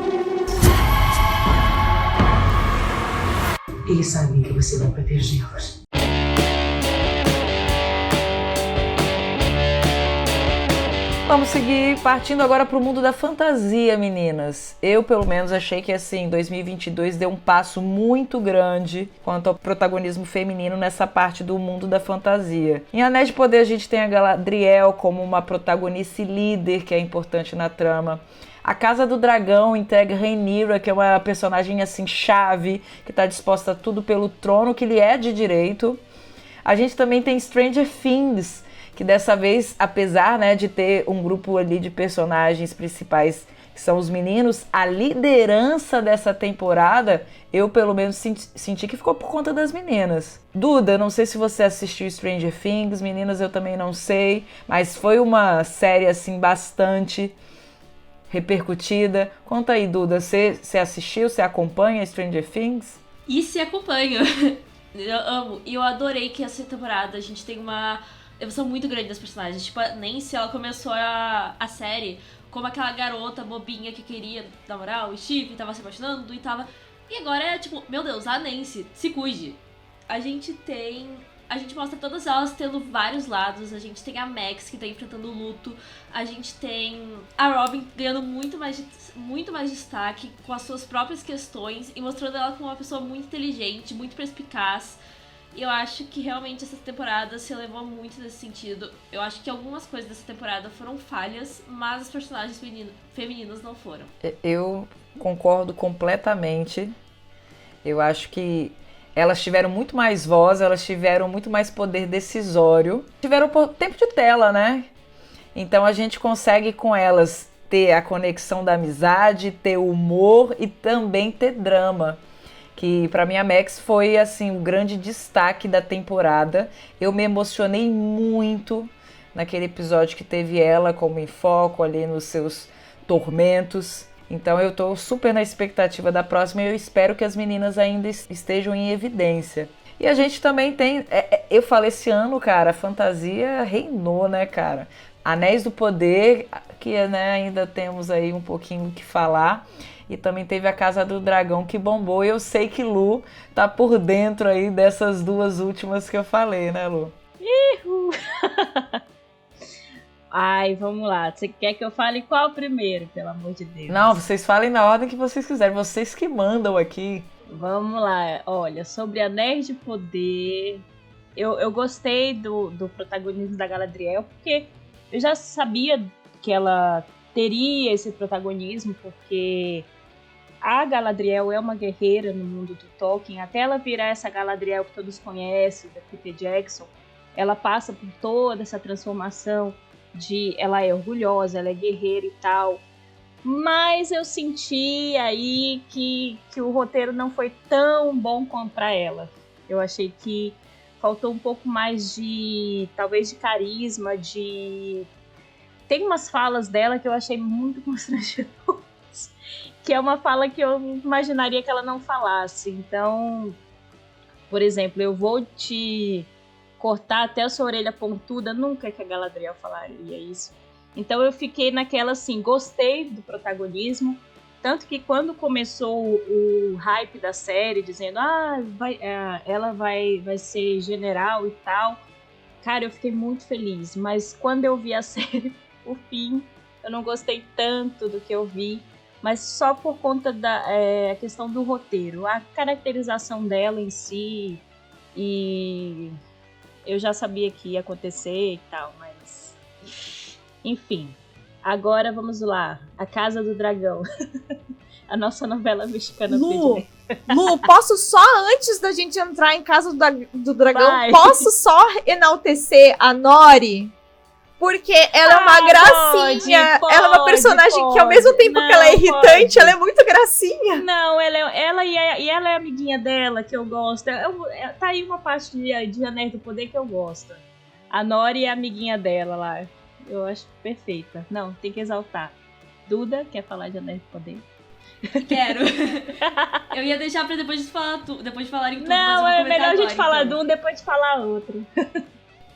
Eles sabem que você vai protegê-los. Vamos seguir partindo agora para o mundo da fantasia, meninas. Eu, pelo menos, achei que, assim, 2022 deu um passo muito grande quanto ao protagonismo feminino nessa parte do mundo da fantasia. Em Anéis de Poder, a gente tem a Galadriel como uma protagonista e líder, que é importante na trama. A Casa do Dragão entrega Rhaenyra, que é uma personagem, assim, chave, que está disposta a tudo pelo trono que lhe é de direito. A gente também tem Stranger Things, que dessa vez, apesar, né, de ter um grupo ali de personagens principais que são os meninos, a liderança dessa temporada, eu pelo menos senti que ficou por conta das meninas. Duda, não sei se você assistiu Stranger Things, meninas eu também não sei, mas foi uma série assim bastante repercutida. Conta aí, Duda, você assistiu, você acompanha Stranger Things? E se acompanho. Eu amo. E eu adorei que essa temporada a gente tem uma evolução muito grande das personagens. Tipo, a Nancy, ela começou a série como aquela garota bobinha que queria namorar o Steve, tava se apaixonando e tava... E agora é tipo, meu Deus, a Nancy, se cuide. A gente mostra todas elas tendo vários lados. A gente tem a Max, que tá enfrentando o luto. A gente tem a Robin ganhando muito mais destaque com as suas próprias questões e mostrando ela como uma pessoa muito inteligente, muito perspicaz. E eu acho que realmente essa temporada se elevou muito nesse sentido. Eu acho que algumas coisas dessa temporada foram falhas, mas as personagens femininas não foram. Eu concordo completamente. Eu acho que elas tiveram muito mais voz, elas tiveram muito mais poder decisório. Tiveram tempo de tela, né? Então a gente consegue com elas ter a conexão da amizade, ter humor e também ter drama. Que pra mim a Max foi assim o grande destaque da temporada. Eu me emocionei muito naquele episódio que teve ela como em foco ali nos seus tormentos. Então eu tô super na expectativa da próxima e eu espero que as meninas ainda estejam em evidência. E a gente também tem, eu falei esse ano, cara, a fantasia reinou, né, cara? Anéis do Poder, que né, ainda temos aí um pouquinho o que falar. E também teve a Casa do Dragão que bombou. E eu sei que Lu tá por dentro aí dessas duas últimas que eu falei, né, Lu? Ai, vamos lá. Você quer que eu fale qual primeiro, pelo amor de Deus? Não, vocês falem na ordem que vocês quiserem. Vocês que mandam aqui. Vamos lá. Olha, sobre Anéis de Poder, eu gostei do protagonismo da Galadriel, porque eu já sabia que ela teria esse protagonismo, porque a Galadriel é uma guerreira no mundo do Tolkien. Até ela virar essa Galadriel que todos conhecem, da Peter Jackson, ela passa por toda essa transformação de ela é orgulhosa, ela é guerreira e tal. Mas eu senti aí que o roteiro não foi tão bom como pra ela. Eu achei que faltou um pouco mais de, talvez, de carisma, de... Tem umas falas dela que eu achei muito constrangedoras, que é uma fala que eu imaginaria que ela não falasse. Então, por exemplo, eu vou te cortar até a sua orelha pontuda, nunca que a Galadriel falaria isso. Então eu fiquei naquela assim, gostei do protagonismo, tanto que quando começou o hype da série, dizendo ela vai ser general e tal, cara, eu fiquei muito feliz. Mas quando eu vi a série, por fim, eu não gostei tanto do que eu vi, mas só por conta da questão do roteiro, a caracterização dela em si, e eu já sabia que ia acontecer e tal, mas... Enfim, agora vamos lá. A Casa do Dragão. A nossa novela mexicana. Lu, posso só, antes da gente entrar em Casa do Dragão, Vai. posso só enaltecer a Nori? Porque ela é uma gracinha. Pode, ela é uma personagem que, ao mesmo tempo que ela é irritante, ela é muito gracinha. Não, ela é a amiguinha dela que eu gosto. Tá aí uma parte de Anéis do Poder que eu gosto. A Nori é a amiguinha dela lá. Eu acho perfeita. Não, tem que exaltar. Duda, quer falar de Anéis do Poder? Quero. Eu ia deixar pra depois de falar depois de falarem tudo. Não, mas eu vou é comentar melhor a gente agora, falar então. de um depois de falar outro.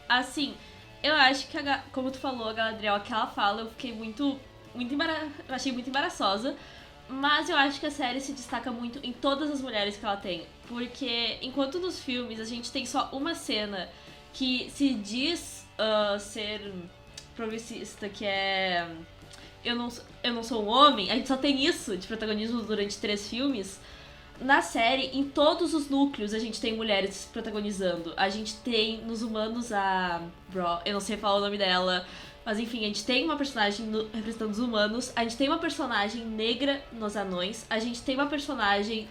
Assim, eu acho que, como tu falou, a Galadriel, aquela fala, eu fiquei eu achei muito embaraçosa. Mas eu acho que a série se destaca muito em todas as mulheres que ela tem. Porque enquanto nos filmes a gente tem só uma cena que se diz ser progressista, que é eu não sou um homem, a gente só tem isso de protagonismo durante 3 filmes. Na série, em todos os núcleos, a gente tem mulheres protagonizando. A gente tem nos humanos a eu não sei falar o nome dela, mas enfim, a gente tem uma personagem representando os humanos, a gente tem uma personagem negra nos anões, a gente tem uma personagem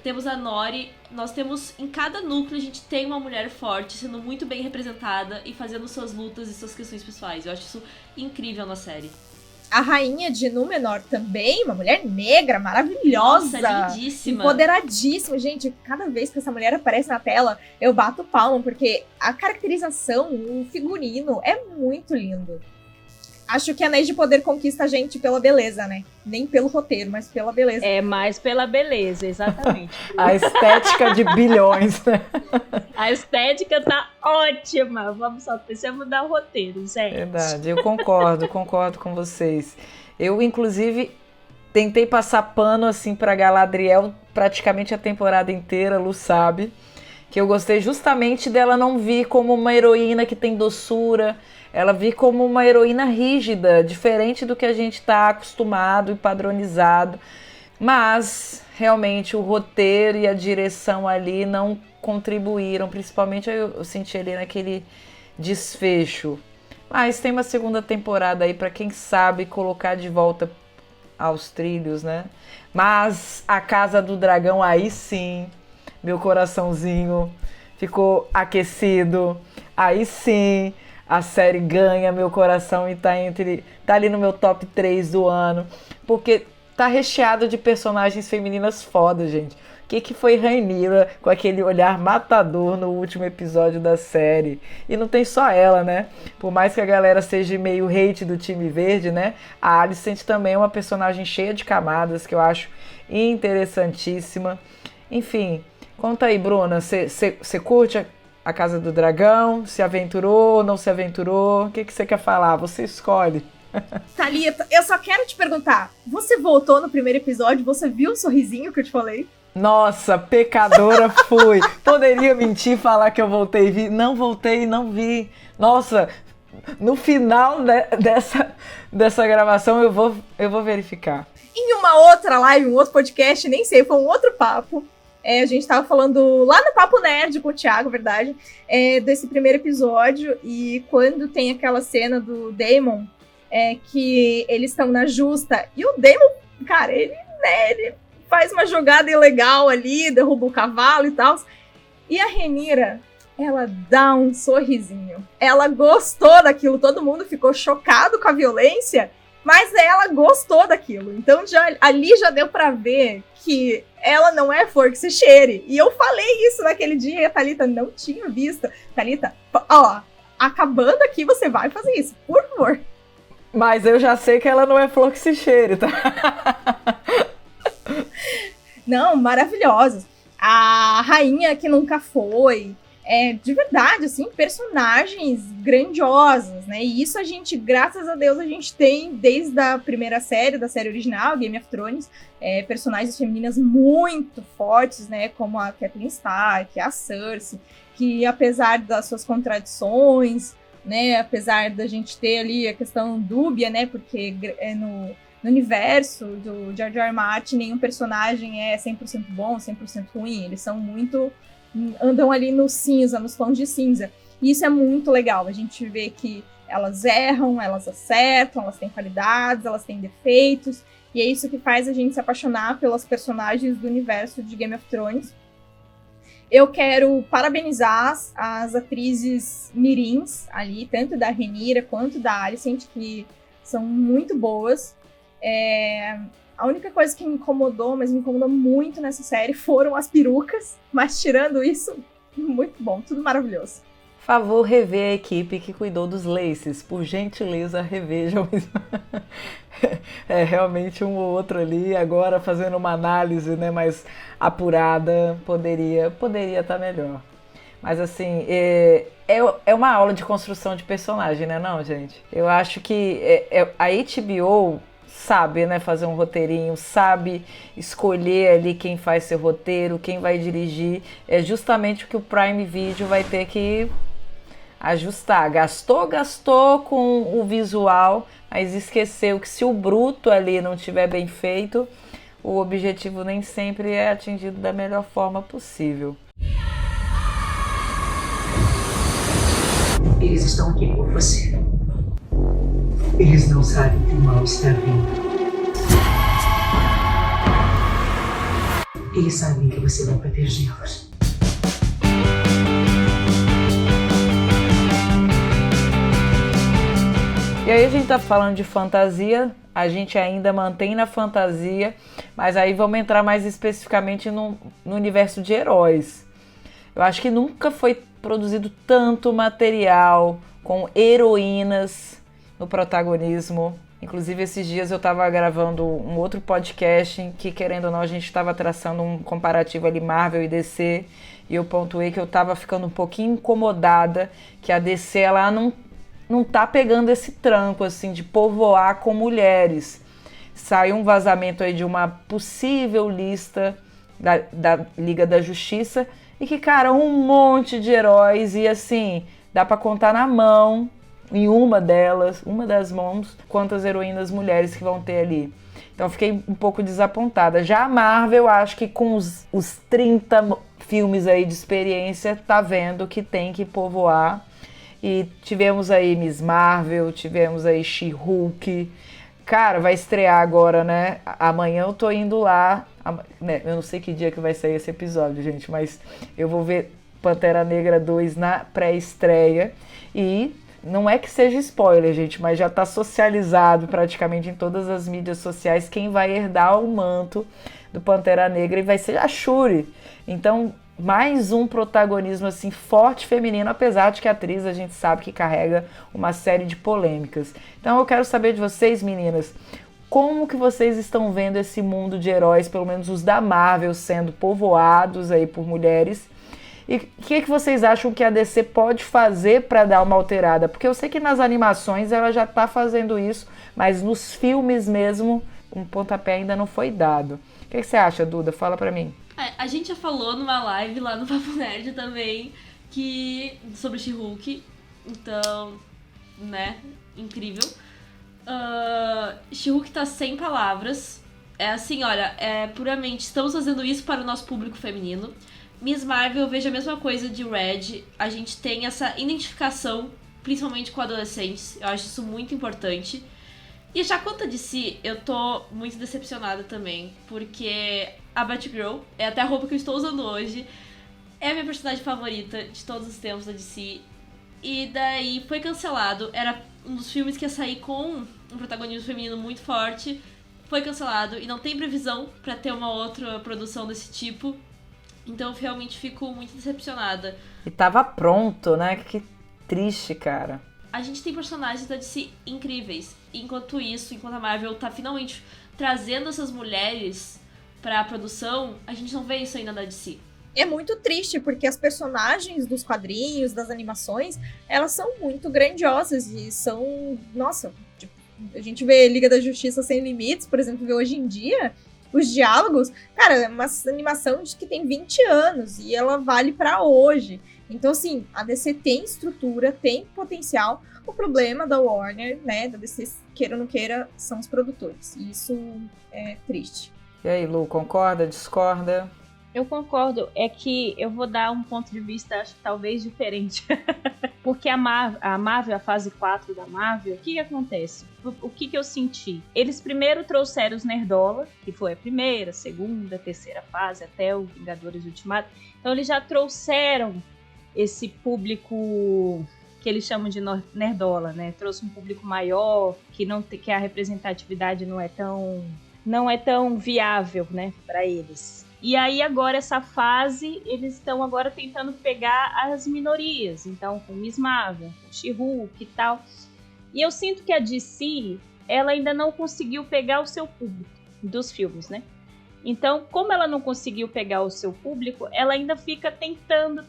temos a Nori, nós temos em cada núcleo a gente tem uma mulher forte, sendo muito bem representada e fazendo suas lutas e suas questões pessoais. Eu acho isso incrível na série. A rainha de Númenor também, uma mulher negra, maravilhosa. Nossa, lindíssima. Empoderadíssima. Gente, cada vez que essa mulher aparece na tela, eu bato palma, porque a caracterização, o figurino é muito lindo. Acho que Anéis de Poder conquista a gente pela beleza, né? Nem pelo roteiro, mas pela beleza. É mais pela beleza, exatamente. A estética de bilhões, né? A estética tá ótima. Vamos só precisar mudar o roteiro, gente. Verdade, eu concordo com vocês. Eu, inclusive, tentei passar pano, assim, pra Galadriel praticamente a temporada inteira, Lu sabe, que eu gostei justamente dela não vir como uma heroína que tem doçura, ela vir como uma heroína rígida, diferente do que a gente está acostumado e padronizado. Mas, realmente, o roteiro e a direção ali não contribuíram, principalmente eu senti ali naquele desfecho. Mas tem uma segunda temporada aí para quem sabe colocar de volta aos trilhos, né? Mas a Casa do Dragão, aí sim, meu coraçãozinho ficou aquecido. Aí sim, a série ganha meu coração e tá ali no meu top 3 do ano, porque tá recheado de personagens femininas fodas, gente. O que foi Rhaenyra com aquele olhar matador no último episódio da série? E não tem só ela, né? Por mais que a galera seja meio hate do time verde, né? A Alicent também é uma personagem cheia de camadas que eu acho interessantíssima. Enfim, conta aí, Bruna, você curte a Casa do Dragão? Se aventurou, não se aventurou? O que você quer falar? Você escolhe. Thalita, eu só quero te perguntar, você voltou no primeiro episódio, você viu o sorrisinho que eu te falei? Nossa, pecadora fui. Poderia mentir, falar que eu voltei e vi. Não voltei, não vi. Nossa, no final dessa gravação eu vou verificar. Em uma outra live, um outro podcast, nem sei, foi um outro papo. A gente tava falando lá no Papo Nerd com o Thiago, verdade, desse primeiro episódio. E quando tem aquela cena do Daemon, que eles estão na justa, e o Daemon, cara, ele faz uma jogada ilegal ali, derruba o cavalo e tal. E a Rhaenyra, ela dá um sorrisinho. Ela gostou daquilo, todo mundo ficou chocado com a violência, mas ela gostou daquilo. Então ali já deu pra ver que ela não é flor que se cheire. E eu falei isso naquele dia e a Thalita não tinha visto. Thalita, ó, acabando aqui você vai fazer isso, por favor. Mas eu já sei que ela não é flor que se cheire, tá? Não, maravilhosas. A rainha que nunca foi. De verdade, assim, personagens grandiosas, né? E isso a gente, graças a Deus, a gente tem desde a primeira série, da série original, Game of Thrones, personagens femininas muito fortes, né? Como a Catelyn Stark, a Cersei, que apesar das suas contradições, né? Apesar da gente ter ali a questão dúbia, né? Porque no universo do George R. R. Martin, nenhum personagem é 100% bom, 100% ruim. Eles são muito... andam ali no cinza, nos tons de cinza. E isso é muito legal. A gente vê que elas erram, elas acertam, elas têm qualidades, elas têm defeitos. E é isso que faz a gente se apaixonar pelas personagens do universo de Game of Thrones. Eu quero parabenizar as atrizes mirins ali, tanto da Rhaenyra quanto da Alicent, que são muito boas. A única coisa que me incomodou, mas me incomodou muito nessa série, foram as perucas. Mas tirando isso, muito bom, tudo maravilhoso. Favor rever a equipe que cuidou dos laces. Por gentileza, revejam. Realmente um ou outro ali, agora fazendo uma análise, né, mais apurada, poderia estar melhor. Mas assim, é uma aula de construção de personagem, né, não, gente? Eu acho que a HBO sabe, né, fazer um roteirinho, sabe escolher ali quem faz seu roteiro, quem vai dirigir. É justamente o que o Prime Video vai ter que ajustar. Gastou com o visual, mas esqueceu que se o bruto ali não estiver bem feito, o objetivo nem sempre é atingido da melhor forma possível. Eles estão aqui por você. Eles não sabem que o mal está vindo. Eles sabem que você vai protegê-los. E aí a gente tá falando de fantasia, a gente ainda mantém na fantasia, mas aí vamos entrar mais especificamente no universo de heróis. Eu acho que nunca foi produzido tanto material com heroínas no protagonismo. Inclusive, esses dias eu estava gravando um outro podcast em que, querendo ou não, a gente estava traçando um comparativo ali Marvel e DC, e eu pontuei que eu estava ficando um pouquinho incomodada que a DC ela não tá pegando esse tranco assim de povoar com mulheres. Saiu um vazamento aí de uma possível lista da Liga da Justiça e que, cara, um monte de heróis e assim, dá para contar na mão, em uma das mãos, quantas heroínas mulheres que vão ter ali. Então fiquei um pouco desapontada. Já a Marvel, acho que com os 30 filmes aí de experiência, tá vendo que tem que povoar. E tivemos aí Miss Marvel, tivemos aí She-Hulk. Cara, vai estrear agora, né? Amanhã eu tô indo lá. Né? Eu não sei que dia que vai sair esse episódio, gente, mas eu vou ver Pantera Negra 2 na pré-estreia. E não é que seja spoiler, gente, mas já tá socializado praticamente em todas as mídias sociais quem vai herdar o manto do Pantera Negra e vai ser a Shuri. Então, mais um protagonismo assim forte feminino, apesar de que a atriz a gente sabe que carrega uma série de polêmicas. Então eu quero saber de vocês, meninas, como que vocês estão vendo esse mundo de heróis, pelo menos os da Marvel, sendo povoados aí por mulheres? E o que vocês acham que a DC pode fazer para dar uma alterada? Porque eu sei que nas animações ela já está fazendo isso, mas nos filmes mesmo, um pontapé ainda não foi dado. O que você acha, Duda? Fala para mim. A gente já falou numa live lá no Papo Nerd também sobre She-Hulk. Então, né? Incrível. She-Hulk tá sem palavras. É assim, olha, puramente estamos fazendo isso para o nosso público feminino. Miss Marvel, eu vejo a mesma coisa de Red. A gente tem essa identificação, principalmente com adolescentes. Eu acho isso muito importante. E já quanto a DC, eu tô muito decepcionada também. Porque a Batgirl, é até a roupa que eu estou usando hoje, é a minha personagem favorita de todos os tempos da DC. E daí foi cancelado. Era um dos filmes que ia sair com um protagonismo feminino muito forte. Foi cancelado e não tem previsão pra ter uma outra produção desse tipo. Então eu realmente fico muito decepcionada. E tava pronto, né? Que triste, cara. A gente tem personagens da DC incríveis. Enquanto a Marvel tá finalmente trazendo essas mulheres pra produção, a gente não vê isso ainda na DC. É muito triste, porque as personagens dos quadrinhos, das animações, elas são muito grandiosas e são... Nossa, tipo, a gente vê Liga da Justiça Sem Limites, por exemplo, vê hoje em dia... Os diálogos, cara, é uma animação que tem 20 anos e ela vale pra hoje. Então, assim, a DC tem estrutura, tem potencial. O problema da Warner, né, da DC, queira ou não queira, são os produtores. E isso é triste. E aí, Lu, concorda, discorda? Eu concordo, é que eu vou dar um ponto de vista, acho que talvez diferente. Porque a Marvel, a fase 4 da Marvel, o que acontece? O que eu senti? Eles primeiro trouxeram os Nerdola, que foi a primeira, segunda, terceira fase, até o Vingadores Ultimato. Então eles já trouxeram esse público que eles chamam de Nerdola, né? Trouxe um público maior, que a representatividade não é tão viável, né, para eles. E aí agora essa fase, eles estão agora tentando pegar as minorias. Então com Miss Marvel, com She-Hulk e tal. E eu sinto que a DC, ela ainda não conseguiu pegar o seu público dos filmes, né? Então, como ela não conseguiu pegar o seu público, ela ainda fica tentando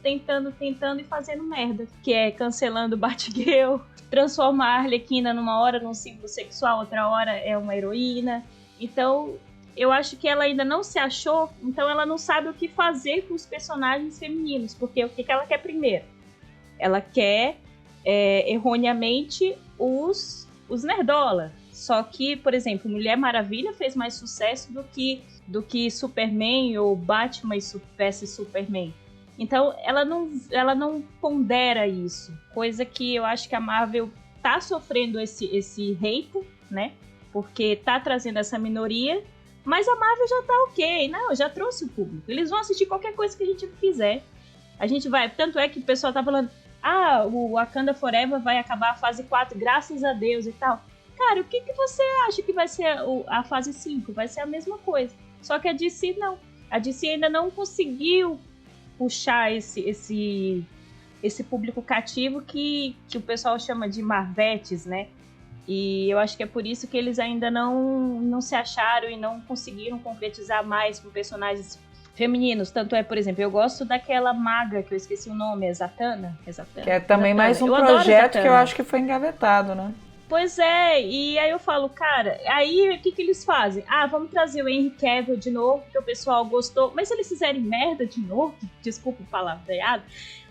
e fazendo merda. Que é cancelando Batgirl, transformar a Arlequina numa hora num símbolo sexual, outra hora é uma heroína. Então... eu acho que ela ainda não se achou, então ela não sabe o que fazer com os personagens femininos, porque o que ela quer primeiro? Ela quer, erroneamente, os nerdola. Só que, por exemplo, Mulher Maravilha fez mais sucesso do que Superman ou Batman vs Superman. Então, ela não pondera isso, coisa que eu acho que a Marvel tá sofrendo esse hate, né? Porque tá trazendo essa minoria. Mas a Marvel já tá ok, não, já trouxe o público. Eles vão assistir qualquer coisa que a gente fizer. A gente vai, tanto é que o pessoal tá falando, o Wakanda Forever vai acabar a fase 4, graças a Deus e tal. Cara, o que você acha que vai ser a fase 5? Vai ser a mesma coisa. Só que a DC não. A DC ainda não conseguiu puxar esse público cativo que o pessoal chama de Marvetes, né? E eu acho que é por isso que eles ainda não se acharam e não conseguiram concretizar mais com personagens femininos. Tanto é, por exemplo, eu gosto daquela maga, que eu esqueci o nome, é Zatanna? É Zatanna? Que é também Zatanna. mais um Eu adoro projeto que eu Zatanna. acho que foi engavetado, né? Pois é, e aí eu falo, cara, aí o que eles fazem? Ah, vamos trazer o Henry Cavill de novo, que o pessoal gostou. Mas se eles fizerem merda de novo, desculpa o palavreado,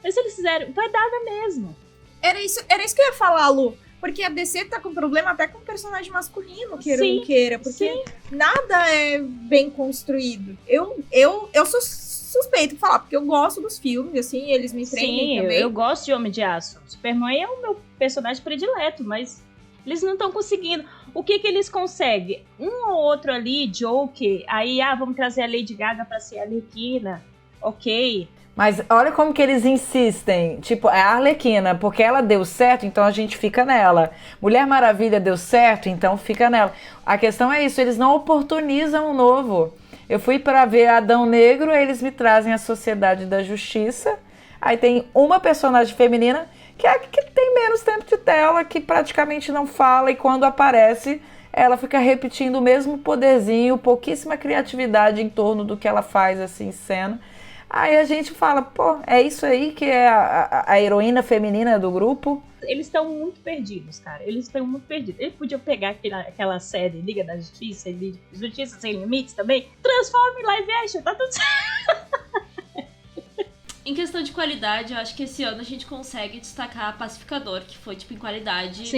mas se eles fizerem, vai dar na mesma. Era isso que eu ia falar, Lu. Porque a DC tá com problema até com o personagem masculino, queira ou não queira. Porque nada é bem construído. Eu sou suspeito de falar, porque eu gosto dos filmes, assim, eles me prendem Sim, também. eu gosto de Homem de Aço. Superman é o meu personagem predileto, mas eles não estão conseguindo. O que eles conseguem? Um ou outro ali, Joker, aí, vamos trazer a Lady Gaga pra ser a Arlequina. Ok. Mas olha como que eles insistem. Tipo, é a Arlequina, porque ela deu certo, então a gente fica nela. Mulher Maravilha deu certo, então fica nela. A questão é isso, eles não oportunizam o novo. Eu fui pra ver Adão Negro, aí eles me trazem a Sociedade da Justiça. Aí tem uma personagem feminina que é a que tem menos tempo de tela, que praticamente não fala, e quando aparece, ela fica repetindo o mesmo poderzinho, pouquíssima criatividade em torno do que ela faz assim em cena. Aí a gente fala, pô, é isso aí que é a heroína feminina do grupo? Eles estão muito perdidos, cara. Eles estão muito perdidos. Eles podiam pegar aquela série Liga da Justiça, Justiça Sem Limites também, transforma em live action, tá tudo certo. Em questão de qualidade, eu acho que esse ano a gente consegue destacar Pacificador, que foi, tipo, em qualidade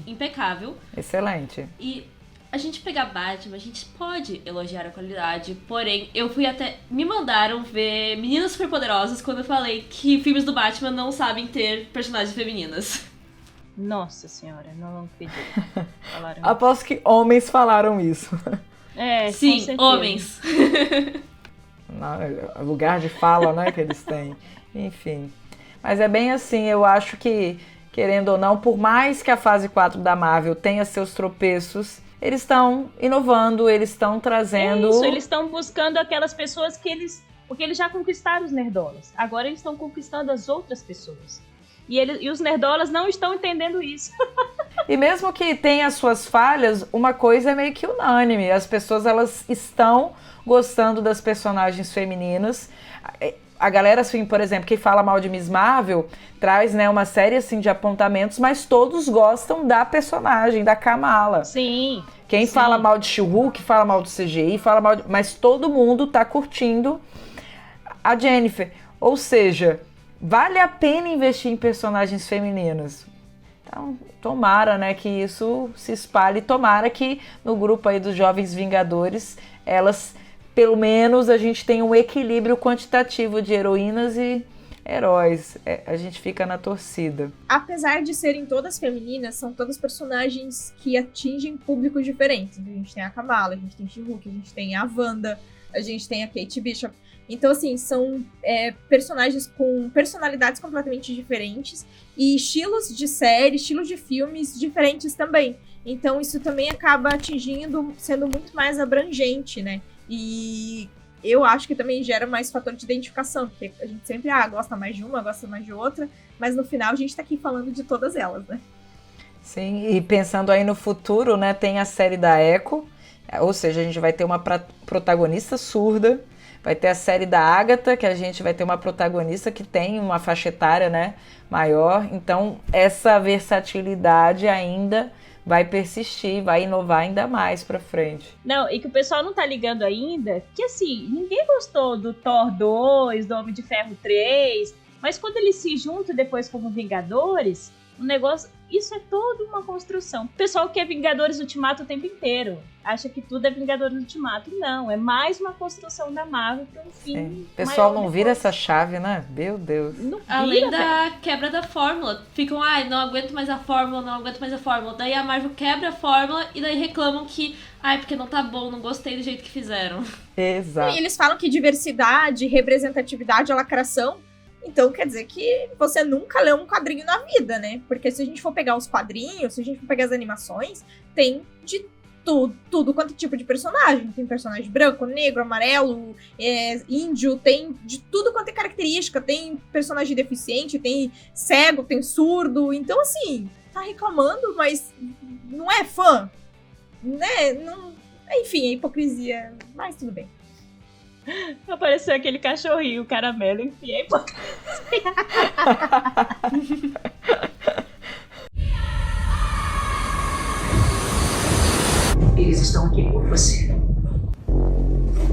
impecável. Excelente. E a gente pegar Batman, a gente pode elogiar a qualidade, porém, eu fui até... Me mandaram ver Meninas Superpoderosas quando eu falei que filmes do Batman não sabem ter personagens femininas. Nossa senhora, não acredito. Falaram. Aposto que homens falaram isso. É, sim, com certeza. homens. No lugar de fala, né, que eles têm. Enfim. Mas é bem assim, eu acho que, querendo ou não, por mais que a fase 4 da Marvel tenha seus tropeços, eles estão inovando, eles estão trazendo... É isso, eles estão buscando aquelas pessoas que eles... Porque eles já conquistaram os nerdolas. Agora eles estão conquistando as outras pessoas. E os nerdolas não estão entendendo isso. E mesmo que tenha as suas falhas, uma coisa é meio que unânime. As pessoas, elas estão gostando das personagens femininas. A galera, assim, por exemplo, que fala mal de Miss Marvel, traz, né, uma série assim, de apontamentos, mas todos gostam da personagem, da Kamala. Sim. Quem fala mal de She-Hulk, fala mal do CGI, fala mal mas todo mundo tá curtindo a Jennifer. Ou seja, vale a pena investir em personagens femininos. Então, tomara, né, que isso se espalhe. Tomara que no grupo aí dos Jovens Vingadores, elas... Pelo menos a gente tem um equilíbrio quantitativo de heroínas e heróis. A gente fica na torcida. Apesar de serem todas femininas, são todas personagens que atingem públicos diferentes. A gente tem a Kamala, a gente tem She-Hulk, a gente tem a Wanda, a gente tem a Kate Bishop. Então, assim, são personagens com personalidades completamente diferentes e estilos de série, estilos de filmes diferentes também. Então, isso também acaba atingindo, sendo muito mais abrangente, né? E eu acho que também gera mais fator de identificação, porque a gente sempre gosta mais de uma, gosta mais de outra, mas no final a gente tá aqui falando de todas elas, né? Sim, e pensando aí no futuro, né, tem a série da Echo, ou seja, a gente vai ter uma protagonista surda, vai ter a série da Agatha, que a gente vai ter uma protagonista que tem uma faixa etária, né, maior, então essa versatilidade ainda vai persistir, vai inovar ainda mais pra frente. Não, e que o pessoal não tá ligando ainda, que assim, ninguém gostou do Thor 2, do Homem de Ferro 3, mas quando eles se juntam depois como Vingadores, o negócio, isso é toda uma construção. O pessoal quer Vingadores Ultimato o tempo inteiro, acha que tudo é Vingadores Ultimato. Não, é mais uma construção da Marvel para um fim. O pessoal não maior vira depois. essa chave, né? Meu Deus. Não Além vira, da quebra da fórmula. Ficam, não aguento mais a fórmula, não aguento mais a fórmula. Daí a Marvel quebra a fórmula e daí reclamam que, porque não tá bom, não gostei do jeito que fizeram. Exato. E eles falam que diversidade, representatividade é lacração. Então quer dizer que você nunca leu um quadrinho na vida, né? Porque se a gente for pegar os quadrinhos, se a gente for pegar as animações, tem de tudo quanto tipo de personagem. Tem personagem branco, negro, amarelo, índio, tem de tudo quanto é característica. Tem personagem deficiente, tem cego, tem surdo. Então, assim, tá reclamando, mas não é fã, né? Não, enfim, é hipocrisia, mas tudo bem. Apareceu aquele cachorrinho, o caramelo, enfim, é hipocrisia. Eles estão aqui por você.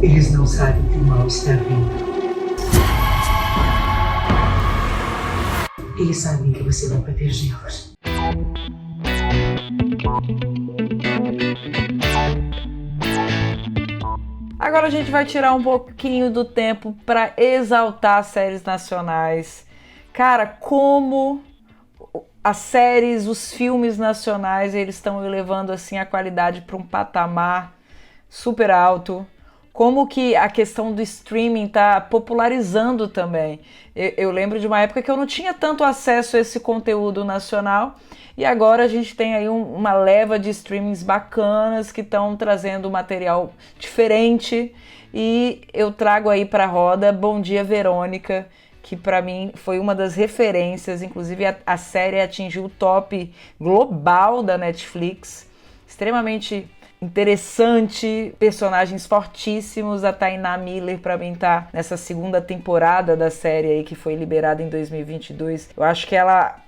Eles não sabem que o mal está vindo. Eles sabem que você vai protegê-los. Agora a gente vai tirar um pouquinho do tempo para exaltar séries nacionais. Cara, como as séries, os filmes nacionais, eles estão elevando assim a qualidade para um patamar super alto. Como que a questão do streaming está popularizando também. Eu lembro de uma época que eu não tinha tanto acesso a esse conteúdo nacional e agora a gente tem aí uma leva de streamings bacanas que estão trazendo material diferente e eu trago aí para a roda Bom Dia Verônica, que para mim foi uma das referências, inclusive a série atingiu o top global da Netflix, extremamente interessante, personagens fortíssimos. A Tainá Miller para mim tá nessa segunda temporada da série aí que foi liberada em 2022. Eu acho que ela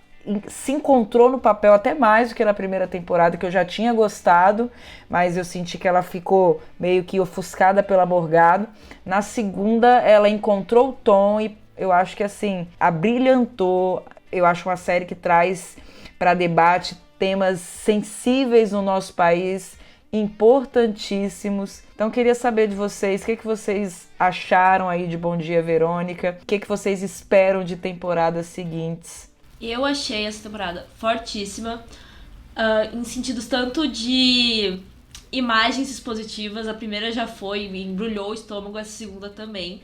se encontrou no papel até mais do que na primeira temporada, que eu já tinha gostado, mas eu senti que ela ficou meio que ofuscada pela Morgado. Na segunda ela encontrou o tom e eu acho que assim, abrilhantou. Eu acho uma série que traz para debate temas sensíveis no nosso país, importantíssimos. Então queria saber de vocês, o que vocês acharam aí de Bom Dia Verônica, o que vocês esperam de temporadas seguintes. Eu achei essa temporada fortíssima, em sentidos tanto de imagens expositivas. A primeira já foi, me embrulhou o estômago, a segunda também.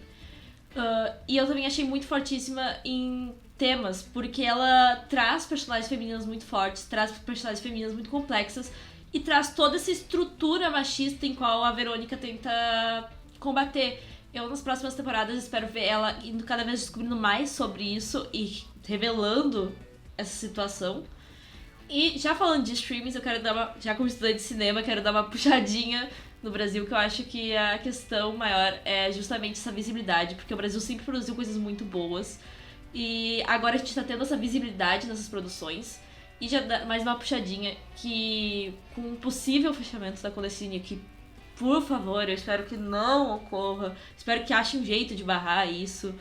E eu também achei muito fortíssima em temas, porque ela traz personagens femininas muito fortes, traz personagens femininas muito complexas e traz toda essa estrutura machista em qual a Verônica tenta combater. Eu, nas próximas temporadas, espero ver ela indo cada vez descobrindo mais sobre isso e revelando essa situação. E já falando de streamings, eu quero dar já como estudante de cinema, quero dar uma puxadinha no Brasil, que eu acho que a questão maior é justamente essa visibilidade, porque o Brasil sempre produziu coisas muito boas e agora a gente tá tendo essa visibilidade nessas produções. E já dá mais uma puxadinha que, com um possível fechamento da Telecine, que, por favor, eu espero que não ocorra, espero que ache um jeito de barrar isso,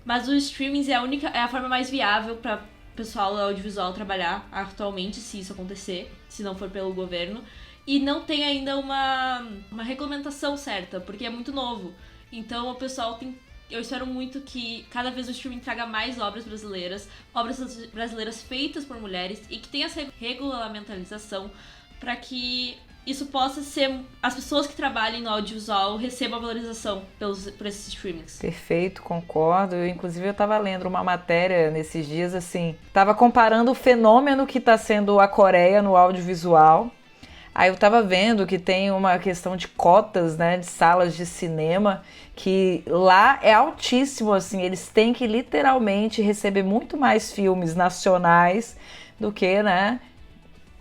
mas o streaming é a forma mais viável para o pessoal audiovisual trabalhar atualmente, se isso acontecer, se não for pelo governo, e não tem ainda uma regulamentação certa, porque é muito novo. Então o pessoal eu espero muito que cada vez o streaming traga mais obras brasileiras feitas por mulheres e que tenha essa regulamentalização para que isso possa ser... As pessoas que trabalhem no audiovisual recebam a valorização por esses streamings. Perfeito, concordo. Inclusive eu estava lendo uma matéria nesses dias, assim, estava comparando o fenômeno que está sendo a Coreia no audiovisual. Aí eu tava vendo que tem uma questão de cotas, né, de salas de cinema, que lá é altíssimo, assim, eles têm que literalmente receber muito mais filmes nacionais do que, né,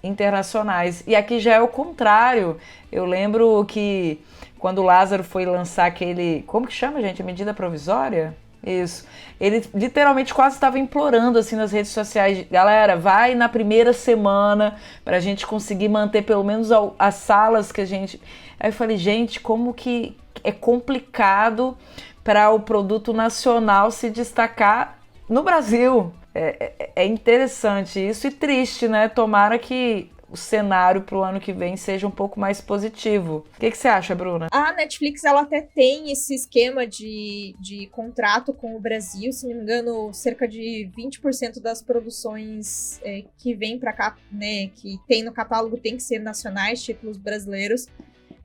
internacionais. E aqui já é o contrário. Eu lembro que quando o Lázaro foi lançar aquele... Como que chama, gente? A medida provisória? Isso. Ele literalmente quase estava implorando assim nas redes sociais, galera, vai na primeira semana pra gente conseguir manter pelo menos as salas que a gente... Aí eu falei, gente, como que é complicado para o produto nacional se destacar no Brasil. É interessante isso e triste, né? Tomara que o cenário para o ano que vem seja um pouco mais positivo. O que você acha, Bruna? A Netflix, ela até tem esse esquema de contrato com o Brasil. Se não me engano, cerca de 20% das produções que vêm para cá, né, que tem no catálogo, tem que ser nacionais, títulos brasileiros.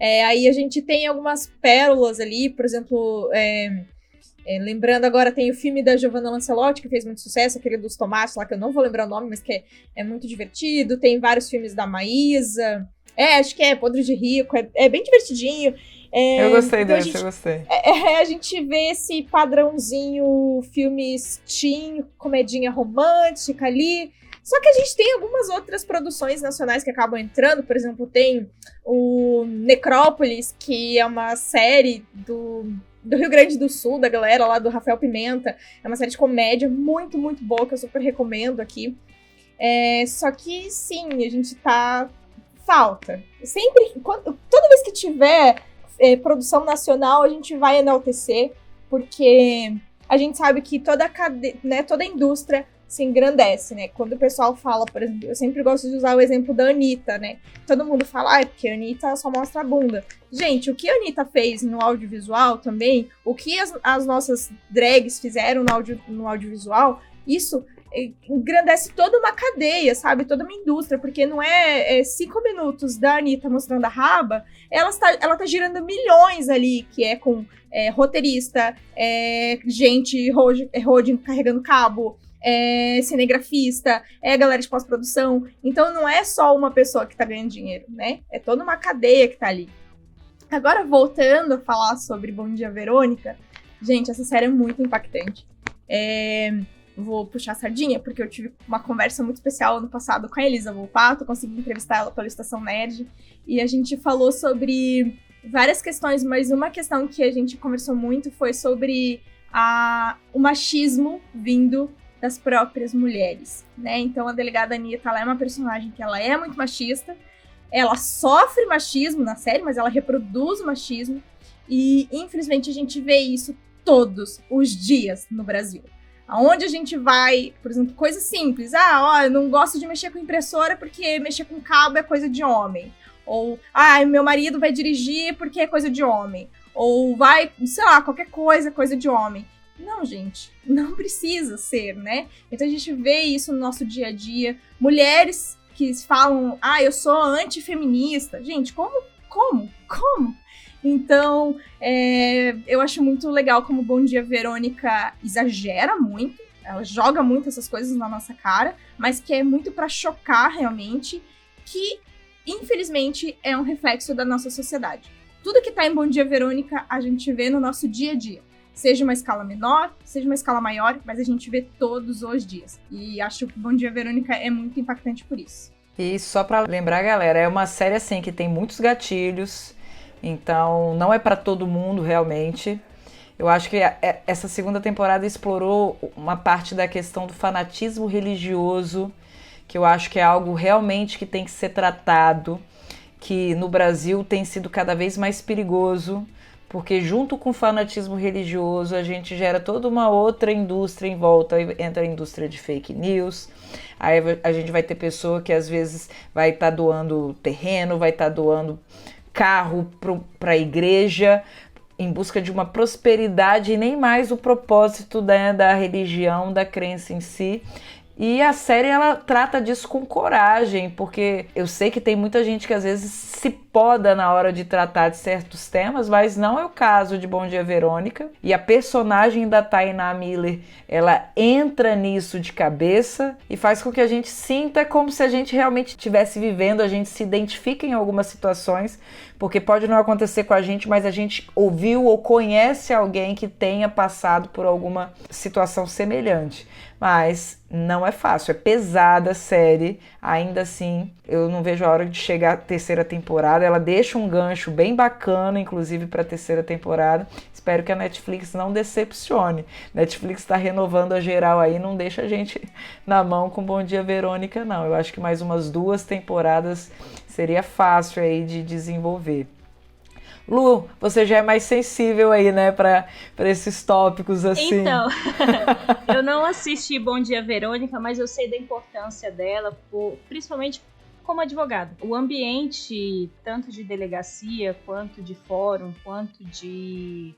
Aí a gente tem algumas pérolas ali, por exemplo... lembrando agora, tem o filme da Giovanna Lancelotti, que fez muito sucesso, aquele dos tomates lá, que eu não vou lembrar o nome, mas que é muito divertido. Tem vários filmes da Maísa. Acho que é Podre de Rico, é bem divertidinho. Eu gostei então desse, eu gostei. A gente vê esse padrãozinho, filmes teen, comedinha romântica ali. Só que a gente tem algumas outras produções nacionais que acabam entrando, por exemplo, tem o Necrópolis, que é uma série do Rio Grande do Sul, da galera lá do Rafael Pimenta. É uma série de comédia muito, muito boa, que eu super recomendo aqui. Só que, sim, a gente falta. Toda vez que tiver produção nacional, a gente vai enaltecer, porque a gente sabe que toda a indústria se engrandece, né? Quando o pessoal fala, por exemplo, eu sempre gosto de usar o exemplo da Anitta, né? Todo mundo fala, porque a Anitta só mostra a bunda. Gente, o que a Anitta fez no audiovisual também, o que as nossas drags fizeram no audiovisual, isso engrandece toda uma cadeia, sabe? Toda uma indústria, porque não é 5 minutos da Anitta mostrando a raba, ela tá girando milhões ali, que é com roteirista, gente roding carregando cabo, cinegrafista, galera de pós-produção. Então não é só uma pessoa que tá ganhando dinheiro, né? É toda uma cadeia que tá ali. Agora, voltando a falar sobre Bom Dia, Verônica, gente, essa série é muito impactante. Vou puxar a sardinha, porque eu tive uma conversa muito especial ano passado com a Elisa Volpato, consegui entrevistar ela pela Estação Nerd, e a gente falou sobre várias questões, mas uma questão que a gente conversou muito foi sobre o machismo vindo das próprias mulheres, né? Então a delegada Anitta, ela é uma personagem que ela é muito machista, ela sofre machismo na série, mas ela reproduz o machismo, e infelizmente a gente vê isso todos os dias no Brasil. Aonde a gente vai, por exemplo, coisas simples. Eu não gosto de mexer com impressora porque mexer com cabo é coisa de homem. Ou, meu marido vai dirigir porque é coisa de homem. Ou vai, sei lá, qualquer coisa é coisa de homem. Não, gente, não precisa ser, né? Então a gente vê isso no nosso dia a dia. Mulheres que falam, eu sou antifeminista. Gente, como? Então, eu acho muito legal como Bom Dia, Verônica exagera muito, ela joga muito essas coisas na nossa cara, mas que é muito pra chocar realmente, que infelizmente é um reflexo da nossa sociedade. Tudo que tá em Bom Dia, Verônica, a gente vê no nosso dia a dia. Seja uma escala menor, seja uma escala maior, mas a gente vê todos os dias. E acho que Bom Dia, Verônica é muito impactante por isso. E só pra lembrar, galera, é uma série assim que tem muitos gatilhos. Então, não é para todo mundo, realmente. Eu acho que essa segunda temporada explorou uma parte da questão do fanatismo religioso, que eu acho que é algo realmente que tem que ser tratado, que no Brasil tem sido cada vez mais perigoso, porque junto com o fanatismo religioso, a gente gera toda uma outra indústria em volta, entra a indústria de fake news. Aí a gente vai ter pessoa que às vezes vai estar doando terreno, vai estar doando carro para a igreja em busca de uma prosperidade e nem mais o propósito da religião, da crença em si. E a série, ela trata disso com coragem, porque eu sei que tem muita gente que às vezes se poda na hora de tratar de certos temas, mas não é o caso de Bom Dia, Verônica. E a personagem da Tainá Miller, ela entra nisso de cabeça e faz com que a gente sinta como se a gente realmente estivesse vivendo, a gente se identifica em algumas situações, porque pode não acontecer com a gente, mas a gente ouviu ou conhece alguém que tenha passado por alguma situação semelhante. Mas não é fácil, é pesada a série, ainda assim eu não vejo a hora de chegar à terceira temporada. Ela deixa um gancho bem bacana, inclusive, para a terceira temporada. Espero que a Netflix não decepcione. Netflix está renovando a geral aí, não deixa a gente na mão com Bom Dia, Verônica, não. Eu acho que mais umas 2 temporadas seria fácil aí de desenvolver. Lu, você já é mais sensível aí, né, para esses tópicos assim. Então, eu não assisti Bom Dia, Verônica, mas eu sei da importância dela, principalmente como advogada. O ambiente, tanto de delegacia, quanto de fórum, quanto de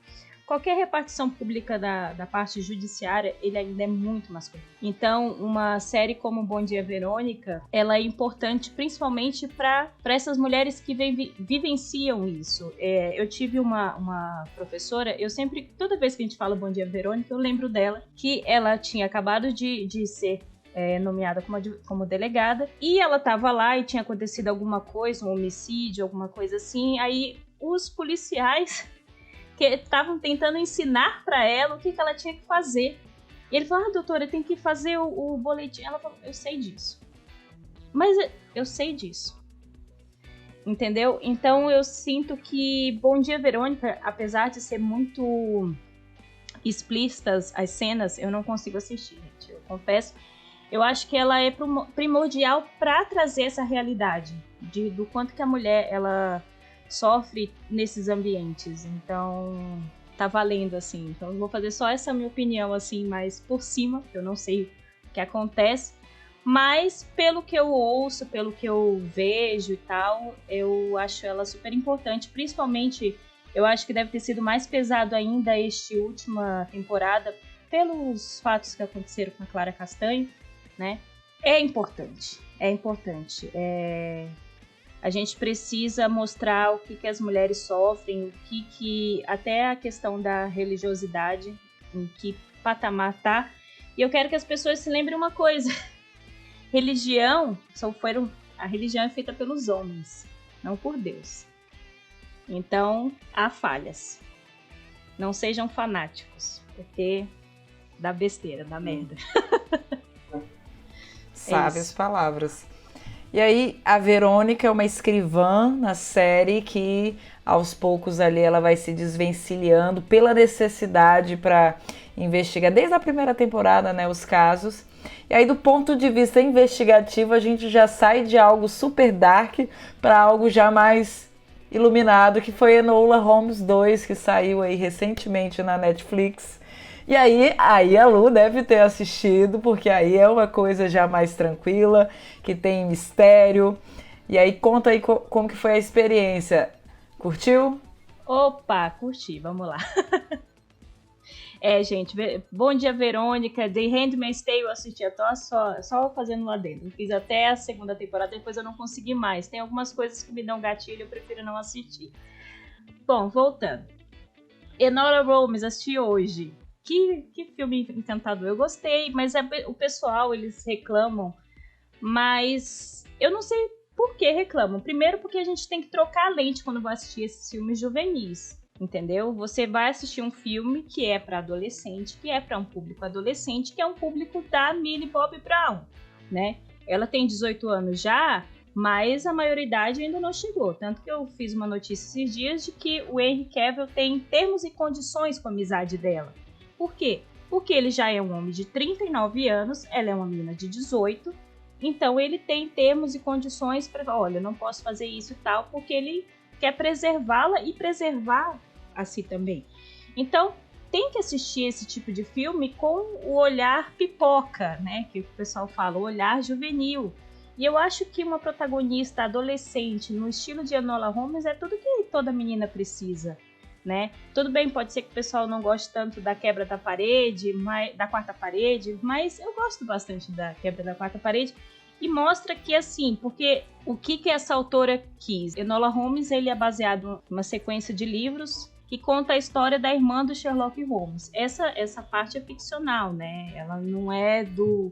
qualquer repartição pública da parte judiciária, ele ainda é muito masculino. Então, uma série como Bom Dia, Verônica, ela é importante principalmente para essas mulheres que vivenciam isso. Eu tive uma professora, eu sempre, toda vez que a gente fala Bom Dia, Verônica, eu lembro dela, que ela tinha acabado de ser nomeada como delegada, e ela estava lá e tinha acontecido alguma coisa, um homicídio, alguma coisa assim, aí os policiais que estavam tentando ensinar para ela o que ela tinha que fazer. E ele falou, doutora, tem que fazer o boletim. Ela falou, eu sei disso. Mas eu sei disso. Entendeu? Então eu sinto que Bom Dia, Verônica, apesar de ser muito explícitas as cenas, eu não consigo assistir, gente. Eu confesso. Eu acho que ela é primordial para trazer essa realidade do quanto que a mulher ela sofre nesses ambientes. Então, tá valendo, assim. Então, eu vou fazer só essa minha opinião, assim, mais por cima. Eu não sei o que acontece. Mas, pelo que eu ouço, pelo que eu vejo e tal, eu acho ela super importante. Principalmente, eu acho que deve ter sido mais pesado ainda esta última temporada, pelos fatos que aconteceram com a Clara Castanho, né? É importante. A gente precisa mostrar o que as mulheres sofrem, o que até a questão da religiosidade, em que patamar tá. E eu quero que as pessoas se lembrem uma coisa. A religião é feita pelos homens, não por Deus. Então, há falhas. Não sejam fanáticos, porque dá besteira, dá merda. Sábias palavras. E aí, a Verônica é uma escrivã na série que, aos poucos ali, ela vai se desvencilhando pela necessidade para investigar, desde a primeira temporada, né, os casos. E aí, do ponto de vista investigativo, a gente já sai de algo super dark para algo já mais iluminado, que foi Enola Holmes 2, que saiu aí recentemente na Netflix. E aí a Lu deve ter assistido, porque aí é uma coisa já mais tranquila, que tem mistério. E aí conta aí como que foi a experiência. Opa, curti, vamos lá. Gente, Bom Dia, Verônica, The Handmaid's Tale eu assisti, eu tô só fazendo lá dentro. Fiz até a segunda temporada, depois eu não consegui mais. Tem algumas coisas que me dão gatilho, eu prefiro não assistir. Bom, voltando. Enola Holmes, assisti hoje. Que filme encantador, eu gostei, mas o pessoal, eles reclamam, mas eu não sei por que reclamam. Primeiro porque a gente tem que trocar a lente quando vai assistir esses filmes juvenis, entendeu? Você vai assistir um filme que é para adolescente, que é para um público adolescente, que é um público da Millie Bobby Brown, né? Ela tem 18 anos já, mas a maioridade ainda não chegou. Tanto que eu fiz uma notícia esses dias de que o Henry Cavill tem termos e condições com a amizade dela. Por quê? Porque ele já é um homem de 39 anos, ela é uma menina de 18, então ele tem termos e condições para, olha, não posso fazer isso e tal, porque ele quer preservá-la e preservar a si também. Então, tem que assistir esse tipo de filme com o olhar pipoca, né, que o pessoal fala, o olhar juvenil. E eu acho que uma protagonista adolescente no estilo de Enola Holmes é tudo que toda menina precisa. Né? Tudo bem, pode ser que o pessoal não goste tanto da quebra da parede, da quarta parede, mas eu gosto bastante da quebra da quarta parede e mostra que assim, porque o que essa autora quis? Enola Holmes, ele é baseado em uma sequência de livros que conta a história da irmã do Sherlock Holmes. Essa parte é ficcional, né? Ela não é do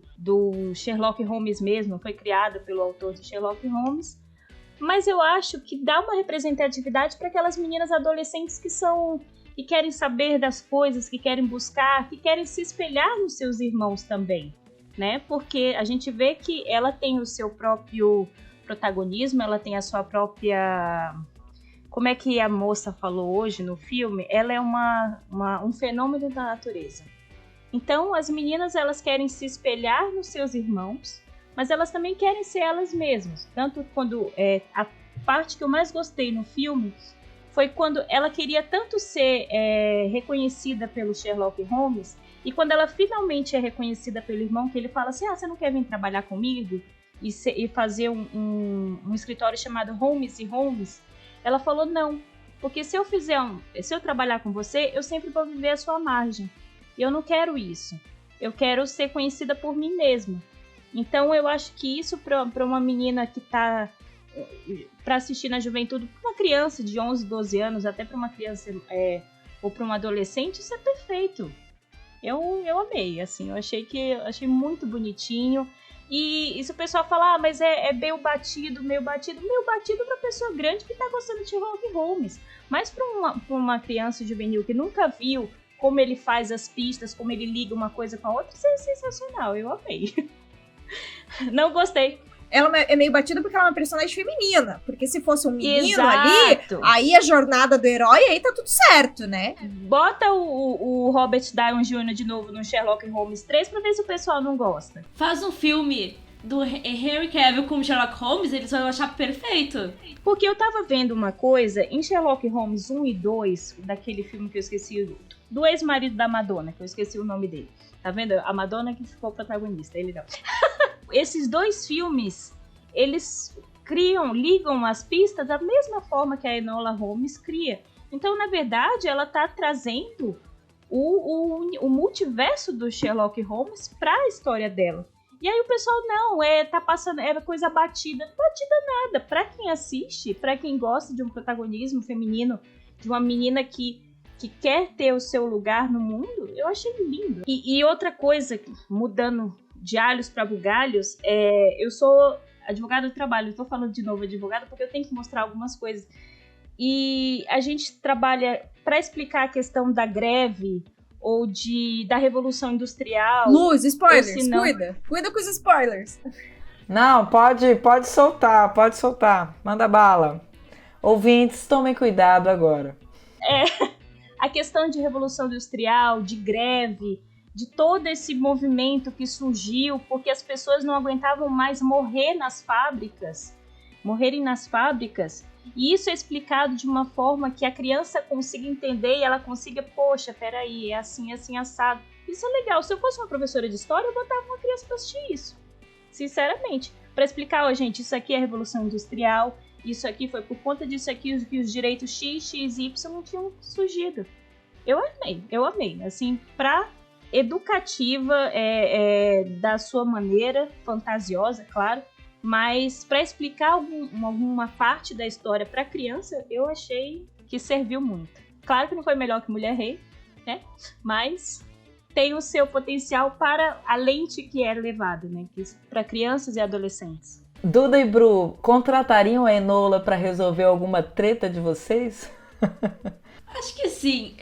Sherlock Holmes mesmo, foi criada pelo autor de Sherlock Holmes. Mas eu acho que dá uma representatividade para aquelas meninas adolescentes que querem saber das coisas, que querem buscar, que querem se espelhar nos seus irmãos também, né? Porque a gente vê que ela tem o seu próprio protagonismo, ela tem a sua própria... Como é que a moça falou hoje no filme? Ela é um fenômeno da natureza. Então, as meninas, elas querem se espelhar nos seus irmãos, mas elas também querem ser elas mesmas. Tanto quando a parte que eu mais gostei no filme foi quando ela queria tanto ser reconhecida pelo Sherlock Holmes, e quando ela finalmente é reconhecida pelo irmão, que ele fala assim, você não quer vir trabalhar comigo e fazer um escritório chamado Holmes & Holmes? Ela falou, não, porque se eu trabalhar com você, eu sempre vou viver à sua margem. E eu não quero isso. Eu quero ser conhecida por mim mesma. Então eu acho que isso para uma menina que está para assistir na juventude, para uma criança de 11, 12 anos, até para uma criança ou para um adolescente, isso é perfeito. Eu amei, assim, achei muito bonitinho. E se o pessoal falar, mas é meio batido para pessoa grande que está gostando de Sherlock Holmes. Mas para uma criança juvenil que nunca viu como ele faz as pistas, como ele liga uma coisa com a outra, isso é sensacional, eu amei. Não gostei. Ela é meio batida porque ela é uma personagem feminina. Porque se fosse um menino Exato. ali, aí a jornada do herói, aí tá tudo certo, né? Bota o Robert Downey Jr. de novo no Sherlock Holmes 3 pra ver se o pessoal não gosta. Faz um filme do Henry Cavill com Sherlock Holmes, eles vão achar perfeito. Porque eu tava vendo uma coisa em Sherlock Holmes 1 e 2, daquele filme que eu esqueci, do ex-marido da Madonna, que eu esqueci o nome dele. Tá vendo? A Madonna que ficou protagonista, ele não. Esses dois filmes, eles ligam as pistas da mesma forma que a Enola Holmes cria. Então, na verdade, ela tá trazendo o multiverso do Sherlock Holmes pra história dela. E aí o pessoal, tá passando, era coisa batida. Batida nada. Pra quem assiste, pra quem gosta de um protagonismo feminino, de uma menina que quer ter o seu lugar no mundo, eu achei lindo. E outra coisa, mudando de alhos para bugalhos, eu sou advogada do trabalho. Eu tô falando de novo advogada porque eu tenho que mostrar algumas coisas. E a gente trabalha para explicar a questão da greve ou da Revolução Industrial. Luz, spoilers, senão... Cuida com os spoilers. Não, pode soltar. Manda bala. Ouvintes, tomem cuidado agora. A questão de Revolução Industrial, de greve, de todo esse movimento que surgiu porque as pessoas não aguentavam mais morrerem nas fábricas. E isso é explicado de uma forma que a criança consiga entender e ela consiga, poxa, peraí, é assim, assado. Isso é legal. Se eu fosse uma professora de história, eu botava uma criança pra assistir isso. Sinceramente. Pra explicar, gente, isso aqui é a Revolução Industrial, isso aqui foi por conta disso aqui que os direitos X, X, Y tinham surgido. Eu amei. Assim, pra educativa, da sua maneira, fantasiosa, claro, mas para explicar alguma parte da história para criança, eu achei que serviu muito. Claro que não foi melhor que Mulher Rei, né? Mas tem o seu potencial para a lente que é levada, né? Para crianças e adolescentes. Duda e Bru, contratariam a Enola para resolver alguma treta de vocês? Acho que sim.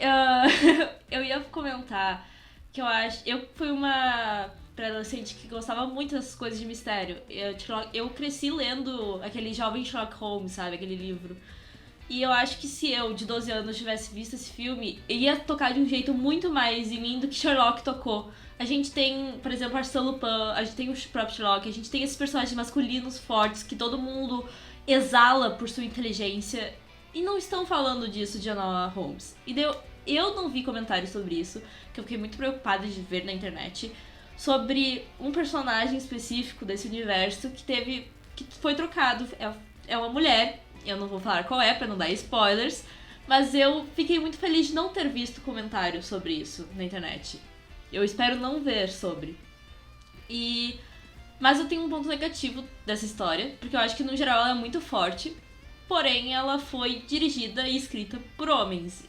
Eu ia comentar que eu fui uma pré-adolescente que gostava muito dessas coisas de mistério. Eu cresci lendo aquele Jovem Sherlock Holmes, sabe? Aquele livro. E eu acho que se eu, de 12 anos, tivesse visto esse filme, ia tocar de um jeito muito mais em mim do que Sherlock tocou. A gente tem, por exemplo, Arsène Lupin, a gente tem o próprio Sherlock, a gente tem esses personagens masculinos fortes que todo mundo exala por sua inteligência. E não estão falando disso de Enola Holmes. E eu não vi comentários sobre isso, que eu fiquei muito preocupada de ver na internet, sobre um personagem específico desse universo que foi trocado. É uma mulher, eu não vou falar qual é pra não dar spoilers, mas eu fiquei muito feliz de não ter visto comentários sobre isso na internet. Eu espero não ver sobre. Mas eu tenho um ponto negativo dessa história, porque eu acho que no geral ela é muito forte, porém ela foi dirigida e escrita por homens.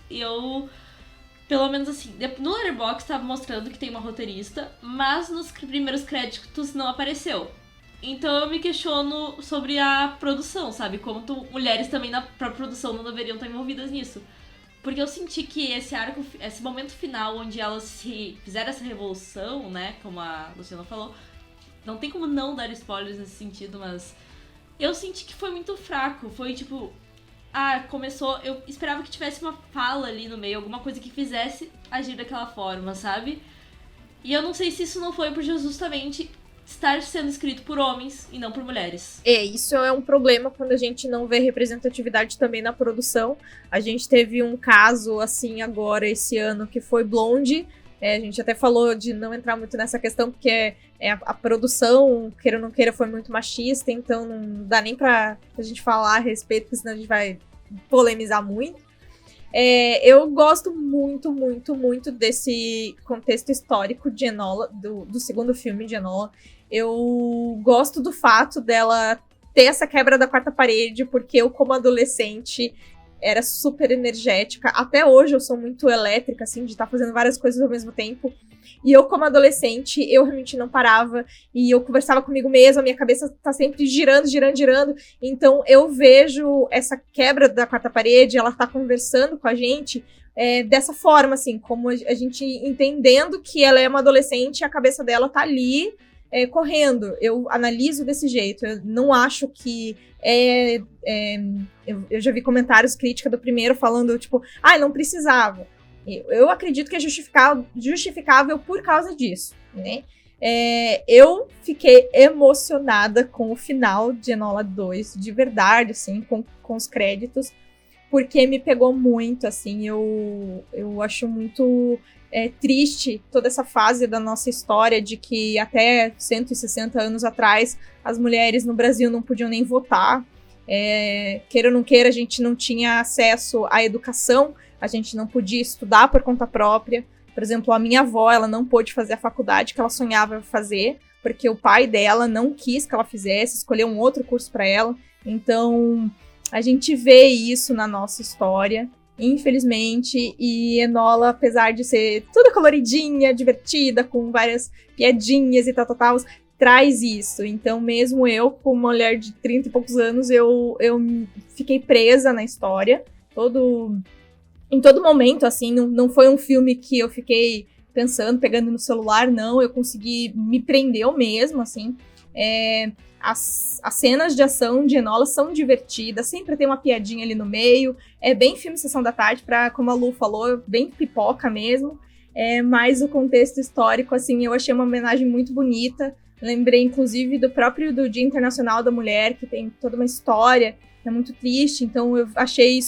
Pelo menos assim, no Letterboxd estava mostrando que tem uma roteirista, mas nos primeiros créditos não apareceu. Então eu me questiono sobre a produção, sabe? Como mulheres também na própria produção não deveriam estar envolvidas nisso. Porque eu senti que esse momento final onde elas fizeram essa revolução, né? Como a Luciana falou, não tem como não dar spoilers nesse sentido, mas eu senti que foi muito fraco. Foi tipo... começou... Eu esperava que tivesse uma fala ali no meio, alguma coisa que fizesse agir daquela forma, sabe? E eu não sei se isso não foi por justamente estar sendo escrito por homens e não por mulheres. Isso é um problema quando a gente não vê representatividade também na produção. A gente teve um caso, assim, agora, esse ano, que foi Blonde. A gente até falou de não entrar muito nessa questão, porque a produção, queira ou não queira, foi muito machista, então não dá nem pra gente falar a respeito, porque senão a gente vai polemizar muito. Eu gosto muito, muito, muito desse contexto histórico de Enola, do segundo filme de Enola. Eu gosto do fato dela ter essa quebra da quarta parede, porque eu, como adolescente, era super energética. Até hoje eu sou muito elétrica, assim, de estar fazendo várias coisas ao mesmo tempo. E eu, como adolescente, eu realmente não parava. E eu conversava comigo mesma, a minha cabeça tá sempre girando, girando, girando. Então, eu vejo essa quebra da quarta parede, ela tá conversando com a gente dessa forma, assim, como a gente entendendo que ela é uma adolescente e a cabeça dela tá ali correndo. Eu analiso desse jeito. Eu não acho que eu já vi comentários, crítica do primeiro falando, tipo, não precisava. Eu acredito que é justificável por causa disso, né? Eu fiquei emocionada com o final de Enola 2, de verdade, assim, com os créditos, porque me pegou muito, assim, eu acho muito triste toda essa fase da nossa história de que até 160 anos atrás as mulheres no Brasil não podiam nem votar. Queira ou não queira, a gente não tinha acesso à educação, a gente não podia estudar por conta própria. Por exemplo, a minha avó, ela não pôde fazer a faculdade que ela sonhava fazer, porque o pai dela não quis que ela fizesse, escolheu um outro curso para ela. Então, a gente vê isso na nossa história, infelizmente, e Enola, apesar de ser toda coloridinha, divertida, com várias piadinhas e tal, traz isso. Então, mesmo eu, como mulher de 30 e poucos anos, eu fiquei presa na história, em todo momento, assim, não foi um filme que eu fiquei pensando, pegando no celular, não, eu consegui me prender mesmo, assim. As cenas de ação de Enola são divertidas, sempre tem uma piadinha ali no meio, é bem filme Sessão da Tarde, como a Lu falou, bem pipoca mesmo, mas o contexto histórico, assim, eu achei uma homenagem muito bonita. Lembrei, inclusive, do Dia Internacional da Mulher, que tem toda uma história, é muito triste, então eu achei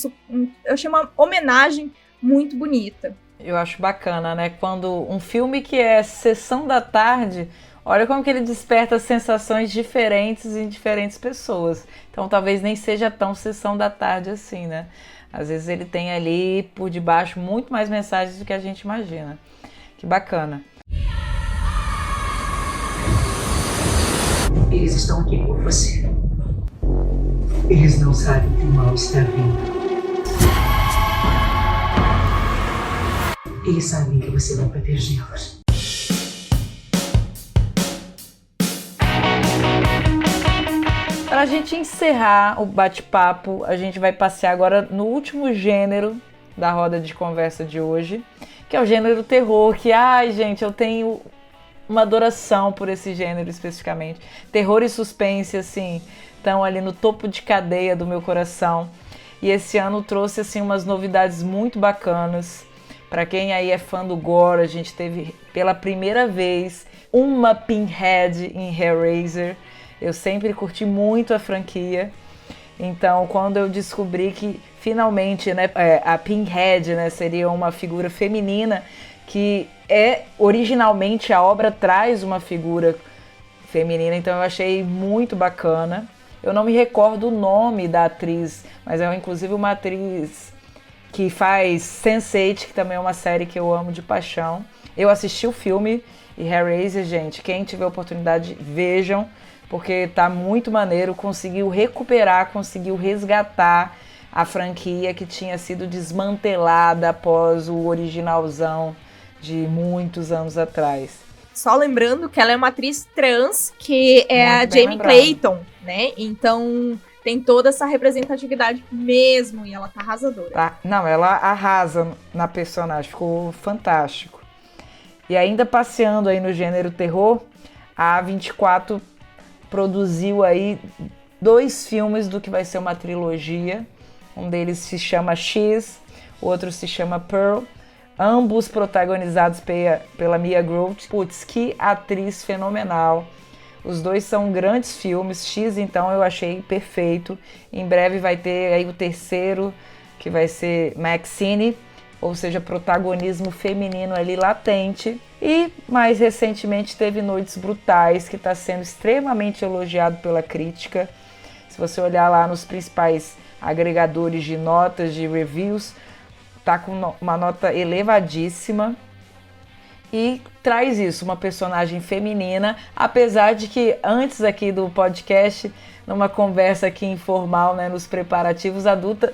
uma homenagem muito bonita. Eu acho bacana, né? Quando um filme que é Sessão da Tarde, olha como que ele desperta sensações diferentes em diferentes pessoas. Então talvez nem seja tão Sessão da Tarde assim, né? Às vezes ele tem ali por debaixo muito mais mensagens do que a gente imagina. Que bacana. Eles estão aqui por você. Eles não sabem que o mal está vindo. Eles sabem que você vai protegê-los. Para a gente encerrar o bate-papo, a gente vai passear agora no último gênero da roda de conversa de hoje, que é o gênero terror, que, gente, eu tenho uma adoração por esse gênero especificamente. Terror e suspense, assim, estão ali no topo de cadeia do meu coração. E esse ano trouxe, assim, umas novidades muito bacanas. Para quem aí é fã do gore, a gente teve pela primeira vez uma Pinhead em Hellraiser. Eu sempre curti muito a franquia. Então, quando eu descobri que finalmente, né, a Pinhead, né, seria uma figura feminina, que originalmente a obra traz uma figura feminina, então eu achei muito bacana. Eu não me recordo o nome da atriz, mas é inclusive uma atriz que faz Sense8, que também é uma série que eu amo de paixão. Eu assisti o filme e Hellraiser, gente, quem tiver oportunidade, vejam, porque tá muito maneiro, conseguiu recuperar, conseguiu resgatar a franquia que tinha sido desmantelada após o originalzão de muitos anos atrás. Só lembrando que ela é uma atriz trans, que é a Jamie Clayton, né? Então tem toda essa representatividade mesmo, e ela tá arrasadora. Não, ela arrasa na personagem, ficou fantástico. E ainda passeando aí no gênero terror, a A24 produziu aí 2 filmes do que vai ser uma trilogia. Um deles se chama X, o outro se chama Pearl. Ambos protagonizados pela Mia Goth. Putz, que atriz fenomenal. Os 2 são grandes filmes. X, então, eu achei perfeito. Em breve vai ter aí o terceiro, que vai ser Maxine, ou seja, protagonismo feminino ali latente. E, mais recentemente, teve Noites Brutais, que está sendo extremamente elogiado pela crítica. Se você olhar lá nos principais agregadores de notas, de reviews, tá com uma nota elevadíssima. e traz isso, uma personagem feminina, apesar de que antes aqui do podcast, numa conversa aqui informal, né, nos preparativos, a Duda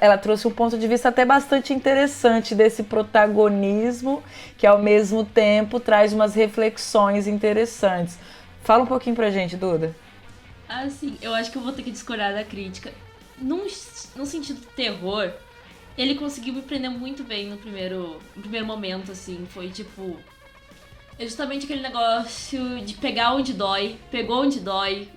ela trouxe um ponto de vista até bastante interessante desse protagonismo, que ao mesmo tempo traz umas reflexões interessantes. Fala um pouquinho pra gente, Duda. Assim, eu acho que eu vou ter que discordar da crítica. Num sentido de terror, ele conseguiu me prender muito bem no primeiro momento, assim. Foi tipo... É justamente aquele negócio de pegar onde dói, pegou onde dói.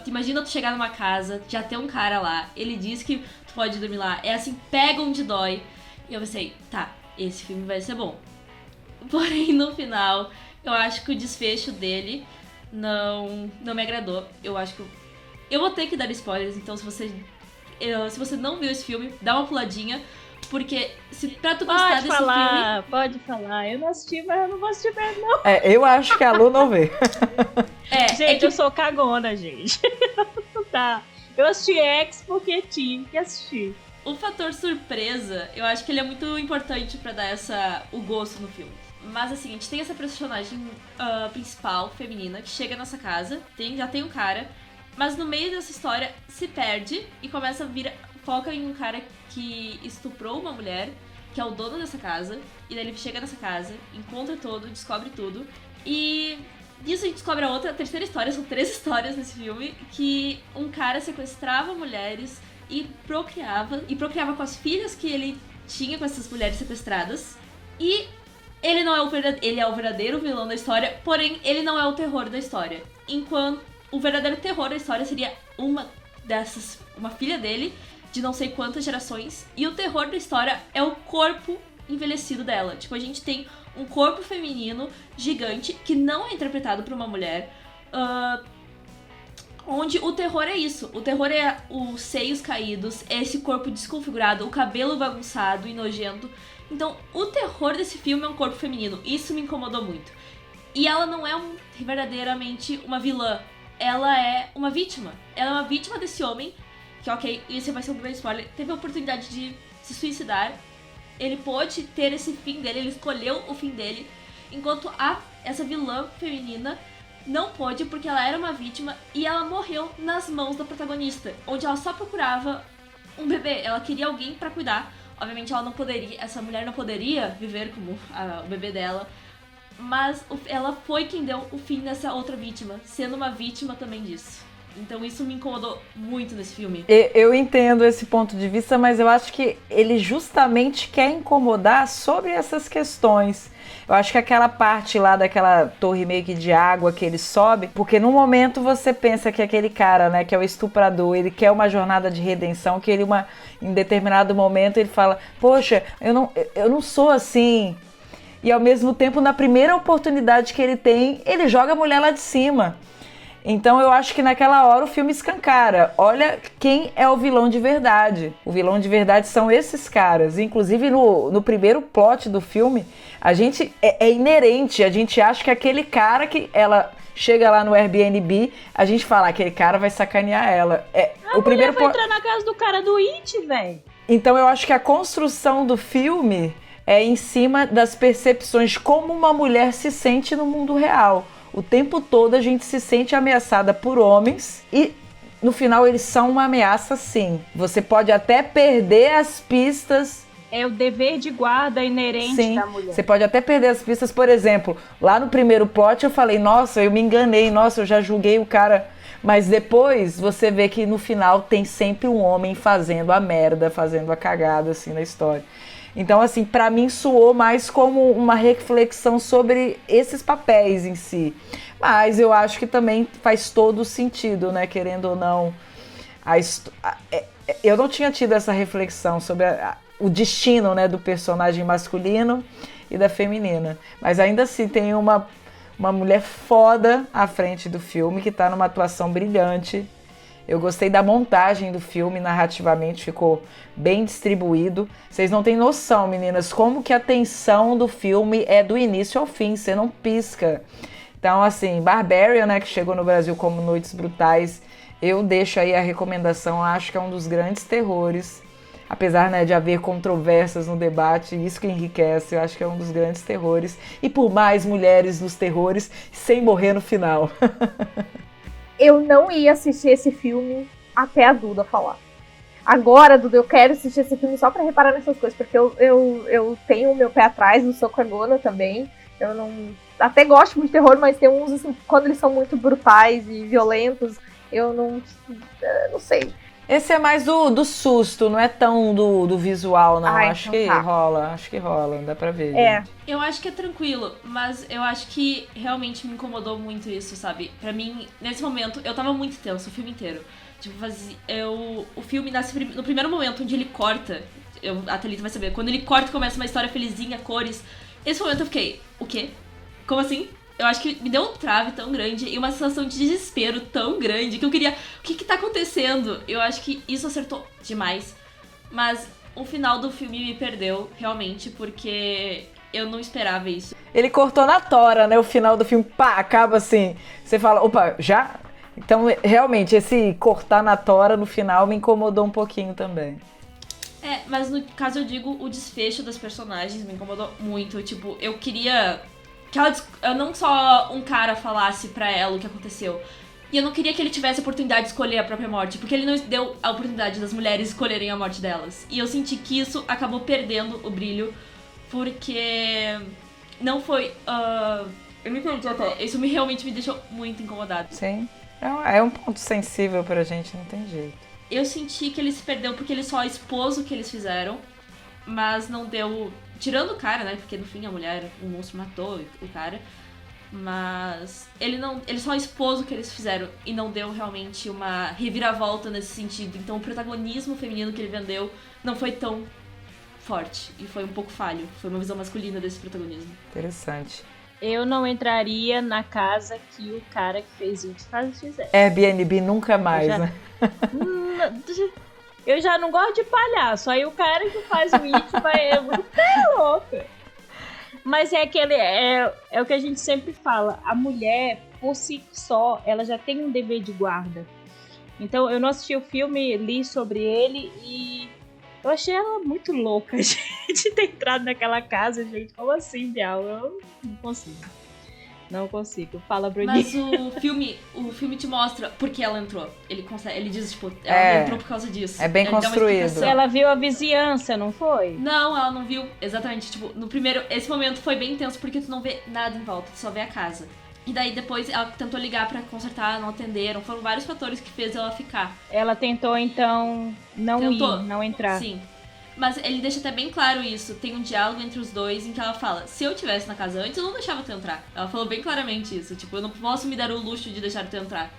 Imagina tu chegar numa casa, já tem um cara lá, ele diz que tu pode dormir lá. É assim, pega onde dói. E eu pensei, tá, esse filme vai ser bom. Porém, no final, eu acho que o desfecho dele não me agradou. Eu acho que... Eu vou ter que dar spoilers, então se você não viu esse filme, dá uma puladinha. Porque pra tu gostar desse filme... Pode falar. Eu não assisti, mas eu não vou assistir mesmo, não. Eu acho que a Lu não vê. Gente, eu sou cagona, gente. Tá. Eu assisti X porque tinha que assistir. O fator surpresa, eu acho que ele é muito importante pra dar o gosto no filme. Mas assim, a gente tem essa personagem principal, feminina, que chega à nossa casa, já tem um cara, mas no meio dessa história se perde e começa a foca em um cara que estuprou uma mulher, que é o dono dessa casa, e daí ele chega nessa casa, encontra tudo, descobre tudo, e disso a gente descobre a terceira história, são 3 histórias nesse filme, que um cara sequestrava mulheres e procriava com as filhas que ele tinha com essas mulheres sequestradas, e ele não é ele é o verdadeiro vilão da história, porém ele não é o terror da história, enquanto o verdadeiro terror da história seria uma filha dele, de não sei quantas gerações, e o terror da história é o corpo envelhecido dela. Tipo, a gente tem um corpo feminino gigante, que não é interpretado por uma mulher, onde o terror é isso. O terror é os seios caídos, é esse corpo desconfigurado, o cabelo bagunçado e nojento. Então, o terror desse filme é um corpo feminino. Isso me incomodou muito. E ela não é verdadeiramente uma vilã. Ela é uma vítima. Ela é uma vítima desse homem que, ok, isso vai ser um grande spoiler, teve a oportunidade de se suicidar, ele pôde ter esse fim dele, ele escolheu o fim dele, enquanto essa vilã feminina não pôde porque ela era uma vítima e ela morreu nas mãos da protagonista, onde ela só procurava um bebê, ela queria alguém pra cuidar. Obviamente essa mulher não poderia viver como o bebê dela, mas ela foi quem deu o fim dessa outra vítima, sendo uma vítima também disso. Então isso me incomodou muito nesse filme. Eu entendo esse ponto de vista, mas eu acho que ele justamente quer incomodar sobre essas questões. Eu acho que aquela parte lá daquela torre meio que de água que ele sobe, porque no momento você pensa que aquele cara, né, que é o estuprador, ele quer uma jornada de redenção, que ele em determinado momento ele fala, poxa, eu não sou assim. E ao mesmo tempo, na primeira oportunidade que ele tem, ele joga a mulher lá de cima. Então eu acho que naquela hora o filme escancara. Olha quem é o vilão de verdade. O vilão de verdade são esses caras. Inclusive no primeiro plot do filme, a gente é inerente. A gente acha que aquele cara que ela chega lá no Airbnb, a gente fala, aquele cara vai sacanear ela. O primeiro vai entrar na casa do cara do It, velho. Então eu acho que a construção do filme é em cima das percepções de como uma mulher se sente no mundo real. O tempo todo a gente se sente ameaçada por homens e no final eles são uma ameaça sim. Você pode até perder as pistas. É o dever de guarda inerente da mulher. Você pode até perder as pistas, por exemplo, lá no primeiro plot eu falei, nossa, eu me enganei, nossa, eu já julguei o cara. Mas depois você vê que no final tem sempre um homem fazendo a merda, fazendo a cagada assim na história. Então, assim, pra mim soou mais como uma reflexão sobre esses papéis em si. Mas eu acho que também faz todo sentido, né? Querendo ou não. Eu não tinha tido essa reflexão sobre o destino, né, do personagem masculino e da feminina. Mas ainda assim tem uma mulher foda à frente do filme, que tá numa atuação brilhante. Eu gostei da montagem do filme, narrativamente ficou bem distribuído. Vocês não têm noção, meninas, como que a tensão do filme é do início ao fim, você não pisca. Então, assim, Barbarian, né, que chegou no Brasil como Noites Brutais, eu deixo aí a recomendação, acho que é um dos grandes terrores. apesar, né, de haver controvérsias no debate, isso que enriquece, eu acho que é um dos grandes terrores. E por mais mulheres nos terrores, sem morrer no final. Eu não ia assistir esse filme até a Duda falar. Agora, Duda, eu quero assistir esse filme só pra reparar nessas coisas, porque eu tenho o meu pé atrás no Soco a Gona também. Eu não... Até gosto muito de terror, mas tem uns, assim, quando eles são muito brutais e violentos, eu não sei. Esse é mais do susto, não é tão do visual, não. Acho que rola, dá pra ver. Gente. Eu acho que é tranquilo, mas eu acho que realmente me incomodou muito isso, sabe? Pra mim, nesse momento, eu tava muito tenso o filme inteiro. Tipo, o filme nasce no primeiro momento onde ele corta, a Thalita vai saber, quando ele corta e começa uma história felizinha, cores. Nesse momento eu fiquei, o quê? Como assim? Eu acho que me deu um trave tão grande e uma sensação de desespero tão grande que eu queria... O que tá acontecendo? Eu acho que isso acertou demais. Mas o final do filme me perdeu, realmente, porque eu não esperava isso. Ele cortou na tora, né? O final do filme, pá, acaba assim. Você fala, opa, já? Então, realmente, esse cortar na tora no final me incomodou um pouquinho também. Mas no caso eu digo, o desfecho das personagens me incomodou muito. Tipo, eu queria... que não só um cara falasse pra ela o que aconteceu. E eu não queria que ele tivesse a oportunidade de escolher a própria morte, porque ele não deu a oportunidade das mulheres escolherem a morte delas. E eu senti que isso acabou perdendo o brilho, porque não foi... eu me perdi até. Isso realmente me deixou muito incomodado. Sim, é um ponto sensível pra gente, não tem jeito. Eu senti que ele se perdeu porque ele só expôs o que eles fizeram, mas não deu... Tirando o cara, né? Porque no fim a mulher, o monstro matou o cara. Mas ele só expôs o que eles fizeram e não deu realmente uma reviravolta nesse sentido. Então o protagonismo feminino que ele vendeu não foi tão forte e foi um pouco falho. Foi uma visão masculina desse protagonismo. Interessante. Eu não entraria na casa que o cara que fez It fizesse. Airbnb nunca mais, né? Eu já não gosto de palhaço, aí o cara que faz o It vai... É louco. Mas é o que a gente sempre fala. A mulher, por si só, ela já tem um dever de guarda. Então, eu não assisti o filme, li sobre ele e eu achei ela muito louca de ter entrado naquela casa, gente. Como assim, Bial? Eu não consigo. Não consigo. Fala, Bruninho. Mas o filme te mostra por que ela entrou. Ele diz, tipo, ela entrou por causa disso. É bem construído. Ela viu a vizinhança, não foi? Não, ela não viu. Exatamente. Tipo, no primeiro... Esse momento foi bem intenso porque tu não vê nada em volta. Tu só vê a casa. E daí depois ela tentou ligar pra consertar, não atenderam. Foram vários fatores que fez ela ficar. Ela tentou, então, não entrar. Sim. Mas ele deixa até bem claro isso. Tem um diálogo entre os dois em que ela fala: se eu tivesse na casa antes, eu não deixava tu entrar. Ela falou bem claramente isso. Tipo, eu não posso me dar o luxo de deixar tu entrar.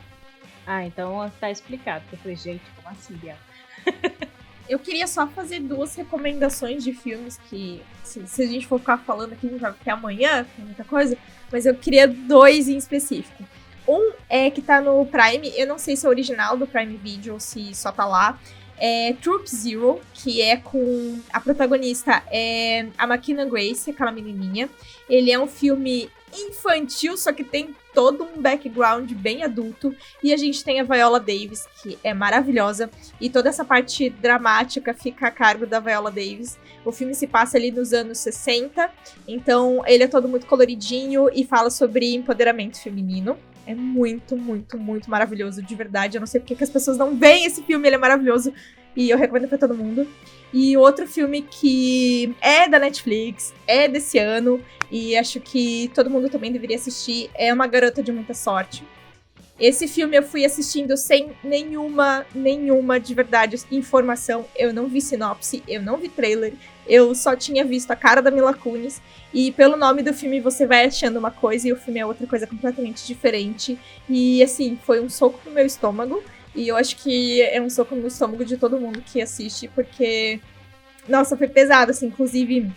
Ah, então tá explicado. Eu falei, gente, como assim, Biel? Eu queria só fazer 2 recomendações de filmes que, se a gente for ficar falando aqui, a gente vai até amanhã, tem muita coisa, mas eu queria 2 em específico. Um é que tá no Prime, eu não sei se é original do Prime Video ou se só tá lá, é Troop Zero, que é com a protagonista a McKenna Grace, aquela menininha. Ele é um filme infantil, só que tem todo um background bem adulto. E a gente tem a Viola Davis, que é maravilhosa. E toda essa parte dramática fica a cargo da Viola Davis. O filme se passa ali nos anos 60. Então ele é todo muito coloridinho e fala sobre empoderamento feminino. É muito, muito, muito maravilhoso, de verdade. Eu não sei porque que as pessoas não veem esse filme, ele é maravilhoso. E eu recomendo pra todo mundo. E outro filme que é da Netflix, é desse ano, e acho que todo mundo também deveria assistir, é Uma Garota de Muita Sorte. Esse filme eu fui assistindo sem nenhuma de verdade informação. Eu não vi sinopse, eu não vi trailer, eu só tinha visto a cara da Mila Kunis. E pelo nome do filme você vai achando uma coisa e o filme é outra coisa completamente diferente. E assim, foi um soco no meu estômago. E eu acho que é um soco no estômago de todo mundo que assiste, porque, nossa, foi pesado, assim, inclusive,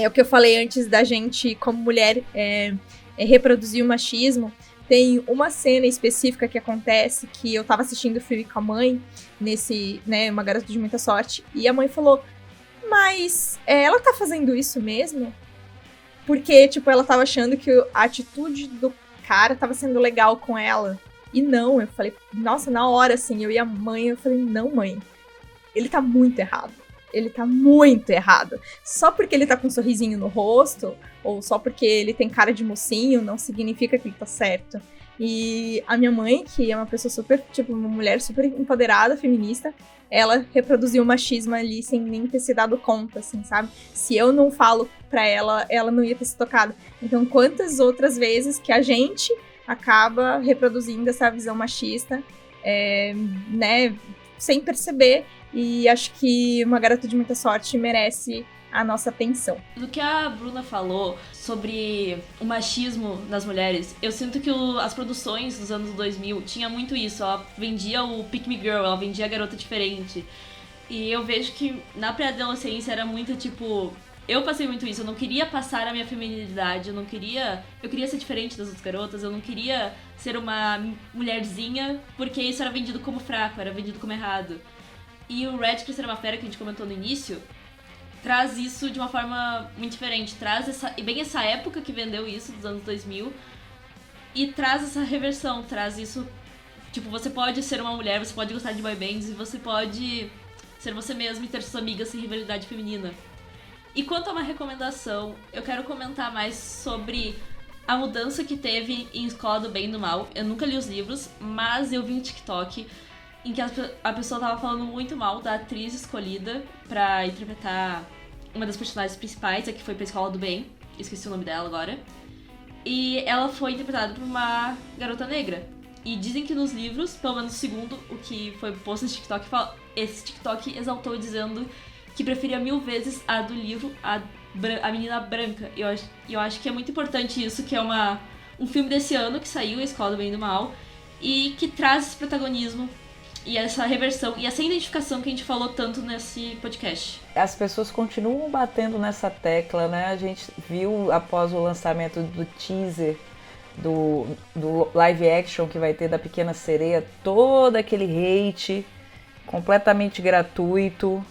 o que eu falei antes da gente, como mulher, reproduzir o machismo. Tem uma cena específica que acontece, que eu tava assistindo o filme com a mãe, nesse, né, Uma Garota de Muita Sorte, e a mãe falou, mas ela tá fazendo isso mesmo? Porque, tipo, ela tava achando que a atitude do cara tava sendo legal com ela. E não, eu falei, nossa, na hora, assim, eu e a mãe, eu falei, não, mãe, ele tá muito errado. ele tá muito errado. Só porque ele tá com um sorrisinho no rosto, ou só porque ele tem cara de mocinho, não significa que ele tá certo. E a minha mãe, que é uma pessoa super, tipo, uma mulher super empoderada, feminista, ela reproduziu o machismo ali sem nem ter se dado conta, assim, sabe? Se eu não falo pra ela, ela não ia ter se tocado. Então, quantas outras vezes que a gente acaba reproduzindo essa visão machista, né, sem perceber, e acho que Uma Garota de Muita Sorte merece a nossa atenção. Do que a Bruna falou sobre o machismo nas mulheres, eu sinto que as produções dos anos 2000 tinha muito isso. Ela vendia o Pick Me Girl, ela vendia a garota diferente. E eu vejo que na pré-adolescência era muito tipo... Eu passei muito isso, eu não queria passar a minha feminilidade, eu queria ser diferente das outras garotas, eu não queria ser uma mulherzinha, porque isso era vendido como fraco, era vendido como errado. E o Red Crescer uma Fera, que a gente comentou no início, traz isso de uma forma muito diferente. Traz bem essa época que vendeu isso, dos anos 2000, e traz essa reversão, traz isso... Tipo, você pode ser uma mulher, você pode gostar de boy bands, e você pode ser você mesmo e ter suas amigas sem rivalidade feminina. E quanto a uma recomendação, eu quero comentar mais sobre a mudança que teve em Escola do Bem e do Mal. Eu nunca li os livros, mas eu vi um TikTok em que a pessoa tava falando muito mal da atriz escolhida pra interpretar uma das personagens principais, a que foi pra Escola do Bem. Esqueci o nome dela agora. E ela foi interpretada por uma garota negra. E dizem que nos livros, pelo menos segundo o que foi posto nesse TikTok, esse TikTok exaltou dizendo que preferia 1000 vezes a do livro, a menina branca. E eu acho que é muito importante isso, que é um filme desse ano que saiu, A Escola do Bem e do Mal, e que traz esse protagonismo e essa reversão e essa identificação que a gente falou tanto nesse podcast. As pessoas continuam batendo nessa tecla, né? A gente viu após o lançamento do teaser do live action que vai ter da Pequena Sereia, todo aquele hate completamente gratuito,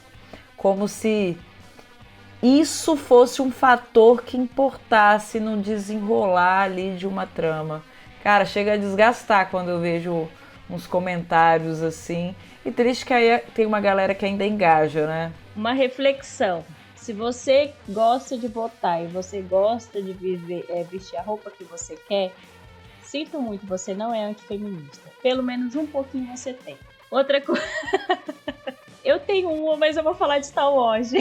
como se isso fosse um fator que importasse no desenrolar ali de uma trama. Cara, chega a desgastar quando eu vejo uns comentários assim. E triste que aí tem uma galera que ainda engaja, né? Uma reflexão. Se você gosta de votar e você gosta de vestir a roupa que você quer, sinto muito, você não é antifeminista. Pelo menos um pouquinho você tem. Outra coisa... Eu tenho uma, mas eu vou falar de Star Wars.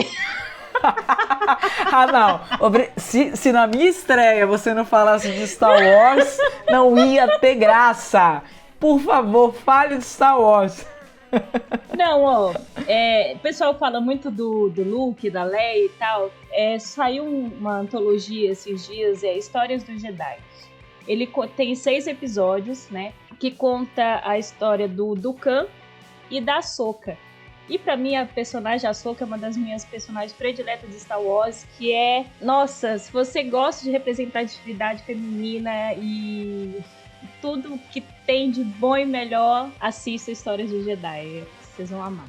Ah, não. Se na minha estreia você não falasse de Star Wars, não ia ter graça. Por favor, fale de Star Wars. Não, o pessoal fala muito do Luke, da Leia e tal. Saiu uma antologia esses dias, Histórias do Jedi. Ele tem 6 episódios, né? Que conta a história do Dukan e da Ahsoka. E pra mim, a personagem Ahsoka é uma das minhas personagens prediletas de Star Wars, que é... Nossa, se você gosta de representatividade feminina e tudo que tem de bom e melhor, assista Histórias de Jedi. Vocês vão amar.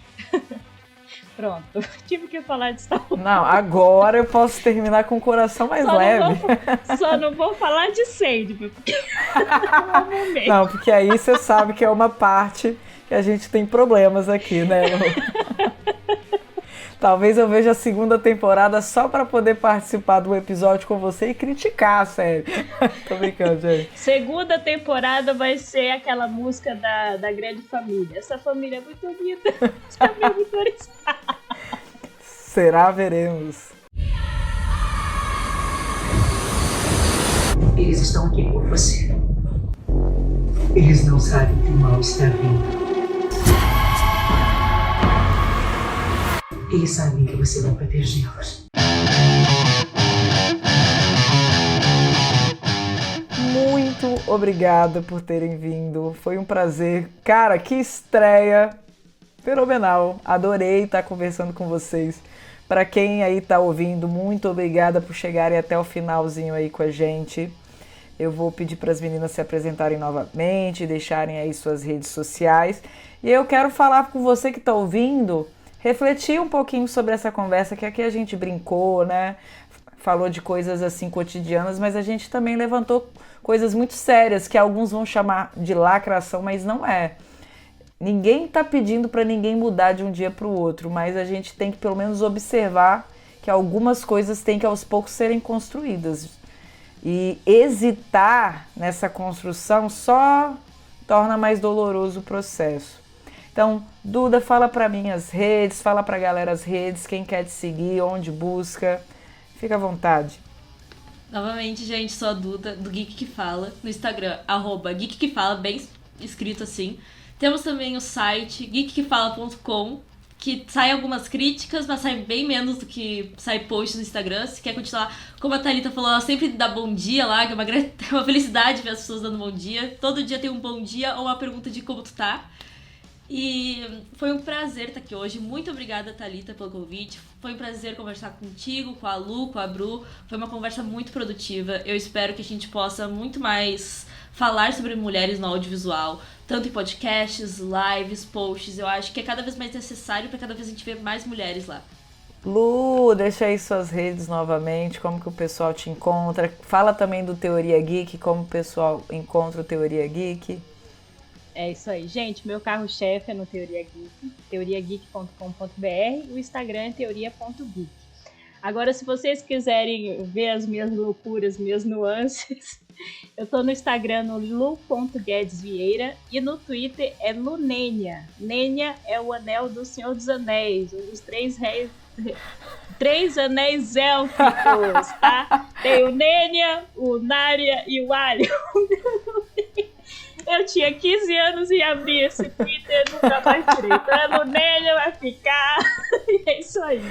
Pronto, tive que falar de Star Wars. Não, agora eu posso terminar com o coração mais leve. Só não vou falar de Sandman, porque não, porque aí você sabe que é uma parte que a gente tem problemas aqui, né, Lu? Talvez eu veja a segunda temporada só pra poder participar do episódio com você e criticar a série. Tô brincando, gente. Segunda temporada vai ser aquela música da Grande Família. Essa família é muito bonita. Essa família é muito oriçada. Será? Veremos. Eles estão aqui por você. Eles não sabem que o mal está vindo. Eles sabem que você vai protegê-los. Muito obrigada por terem vindo. Foi um prazer. Cara, que estreia fenomenal. Adorei estar conversando com vocês. Para quem aí tá ouvindo, muito obrigada por chegarem até o finalzinho aí com a gente. Eu vou pedir para as meninas se apresentarem novamente, deixarem aí suas redes sociais. E eu quero falar com você que tá ouvindo, refletir um pouquinho sobre essa conversa, que aqui a gente brincou, né? Falou de coisas assim cotidianas, mas a gente também levantou coisas muito sérias, que alguns vão chamar de lacração, mas não é. ninguém está pedindo para ninguém mudar de um dia para o outro, mas a gente tem que pelo menos observar que algumas coisas têm que aos poucos serem construídas. E hesitar nessa construção só torna mais doloroso o processo. Então, Duda, fala para mim as redes, fala para a galera as redes, quem quer te seguir, onde busca, fica à vontade. Novamente, gente, sou a Duda, do Geek que Fala, no Instagram, @Geek que Fala, bem escrito assim. Temos também o site geekquefala.com, que sai algumas críticas, mas sai bem menos do que sai posts no Instagram. Se quer continuar, como a Thalita falou, ela sempre dá bom dia lá, que é uma felicidade ver as pessoas dando bom dia. Todo dia tem um bom dia ou uma pergunta de como tu tá. E foi um prazer estar aqui hoje. Muito obrigada, Thalita, pelo convite. Foi um prazer conversar contigo, com a Lu, com a Bru. Foi uma conversa muito produtiva. Eu espero que a gente possa muito mais falar sobre mulheres no audiovisual, tanto em podcasts, lives, posts. Eu acho que é cada vez mais necessário para cada vez a gente ver mais mulheres lá. Lu, deixa aí suas redes novamente, como que o pessoal te encontra. Fala também do Teoria Geek, como o pessoal encontra o Teoria Geek. É isso aí, gente. Meu carro-chefe é no Teoria Geek, teoriageek.com.br. O Instagram é teoria.geek. Agora, se vocês quiserem ver as minhas loucuras, minhas nuances, eu tô no Instagram no lu.guedesvieira e no Twitter é Lunênia. Nênia é o anel do Senhor dos Anéis, um dos três anéis élficos, tá? Tem o Nênia, o Narya e o Alho. Eu tinha 15 anos e abri esse Twitter e nunca mais tirei. Então a Lunênia vai ficar. E é isso aí.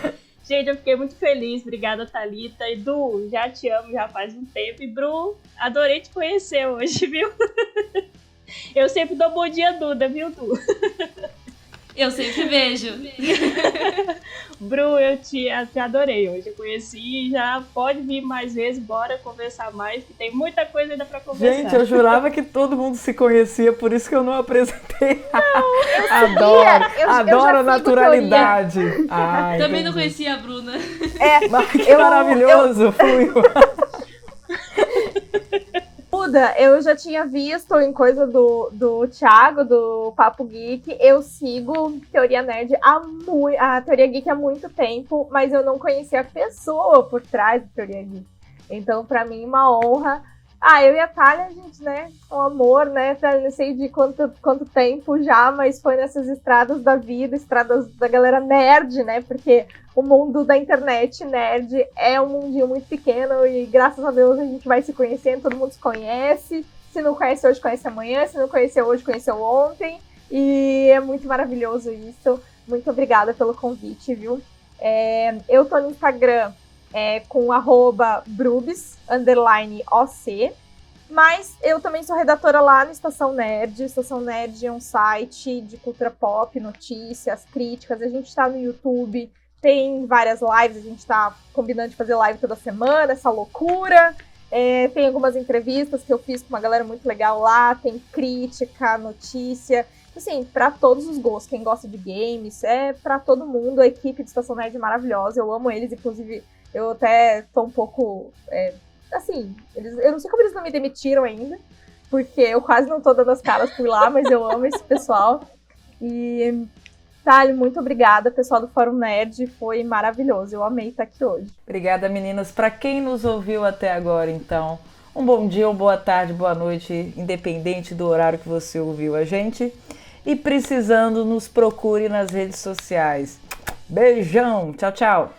Gente, eu fiquei muito feliz. Obrigada, Thalita. E Du, já te amo já faz um tempo. E Bru, adorei te conhecer hoje, viu? Eu sempre dou bom dia, Duda, viu, Du? Eu sempre vejo. Bru, eu te adorei hoje. Eu conheci e já pode vir mais vezes. Bora conversar mais, que tem muita coisa ainda pra conversar. Gente, eu jurava que todo mundo se conhecia, por isso que eu não apresentei. Não, Adoro a naturalidade. Ai, Também não conhecia a Bruna. Mas que maravilhoso, fui. Duda, eu já tinha visto em coisa do Thiago, do Papo Geek. Eu sigo Teoria Nerd a Teoria Geek há muito tempo, mas eu não conhecia a pessoa por trás da Teoria Geek. Então, pra mim, uma honra. Eu e a Thalia, gente, né? Um amor, né? Não sei de quanto tempo já, mas foi nessas estradas da vida, estradas da galera nerd, né? Porque o mundo da internet nerd é um mundinho muito pequeno e graças a Deus a gente vai se conhecendo, todo mundo se conhece. Se não conhece hoje, conhece amanhã. Se não conheceu hoje, conheceu ontem. E é muito maravilhoso isso. Muito obrigada pelo convite, viu? Eu tô no Instagram com @brubs_oc, mas eu também sou redatora lá no Estação Nerd. Estação Nerd é um site de cultura pop, notícias, críticas. A gente tá no YouTube, tem várias lives, a gente tá combinando de fazer live toda semana, essa loucura. Tem algumas entrevistas que eu fiz com uma galera muito legal lá, tem crítica, notícia, assim, pra todos os gostos. Quem gosta de games, pra todo mundo. A equipe de Estação Nerd é maravilhosa, eu amo eles, inclusive eu até tô um pouco, assim, eu não sei como eles não me demitiram ainda, porque eu quase não tô dando as caras por lá, mas eu amo esse pessoal. E, Thali, muito obrigada, pessoal do Fórum Nerd, foi maravilhoso, eu amei estar aqui hoje. Obrigada, meninas. Para quem nos ouviu até agora, então, um bom dia, uma boa tarde, boa noite, independente do horário que você ouviu a gente. E precisando, nos procure nas redes sociais. Beijão, tchau, tchau.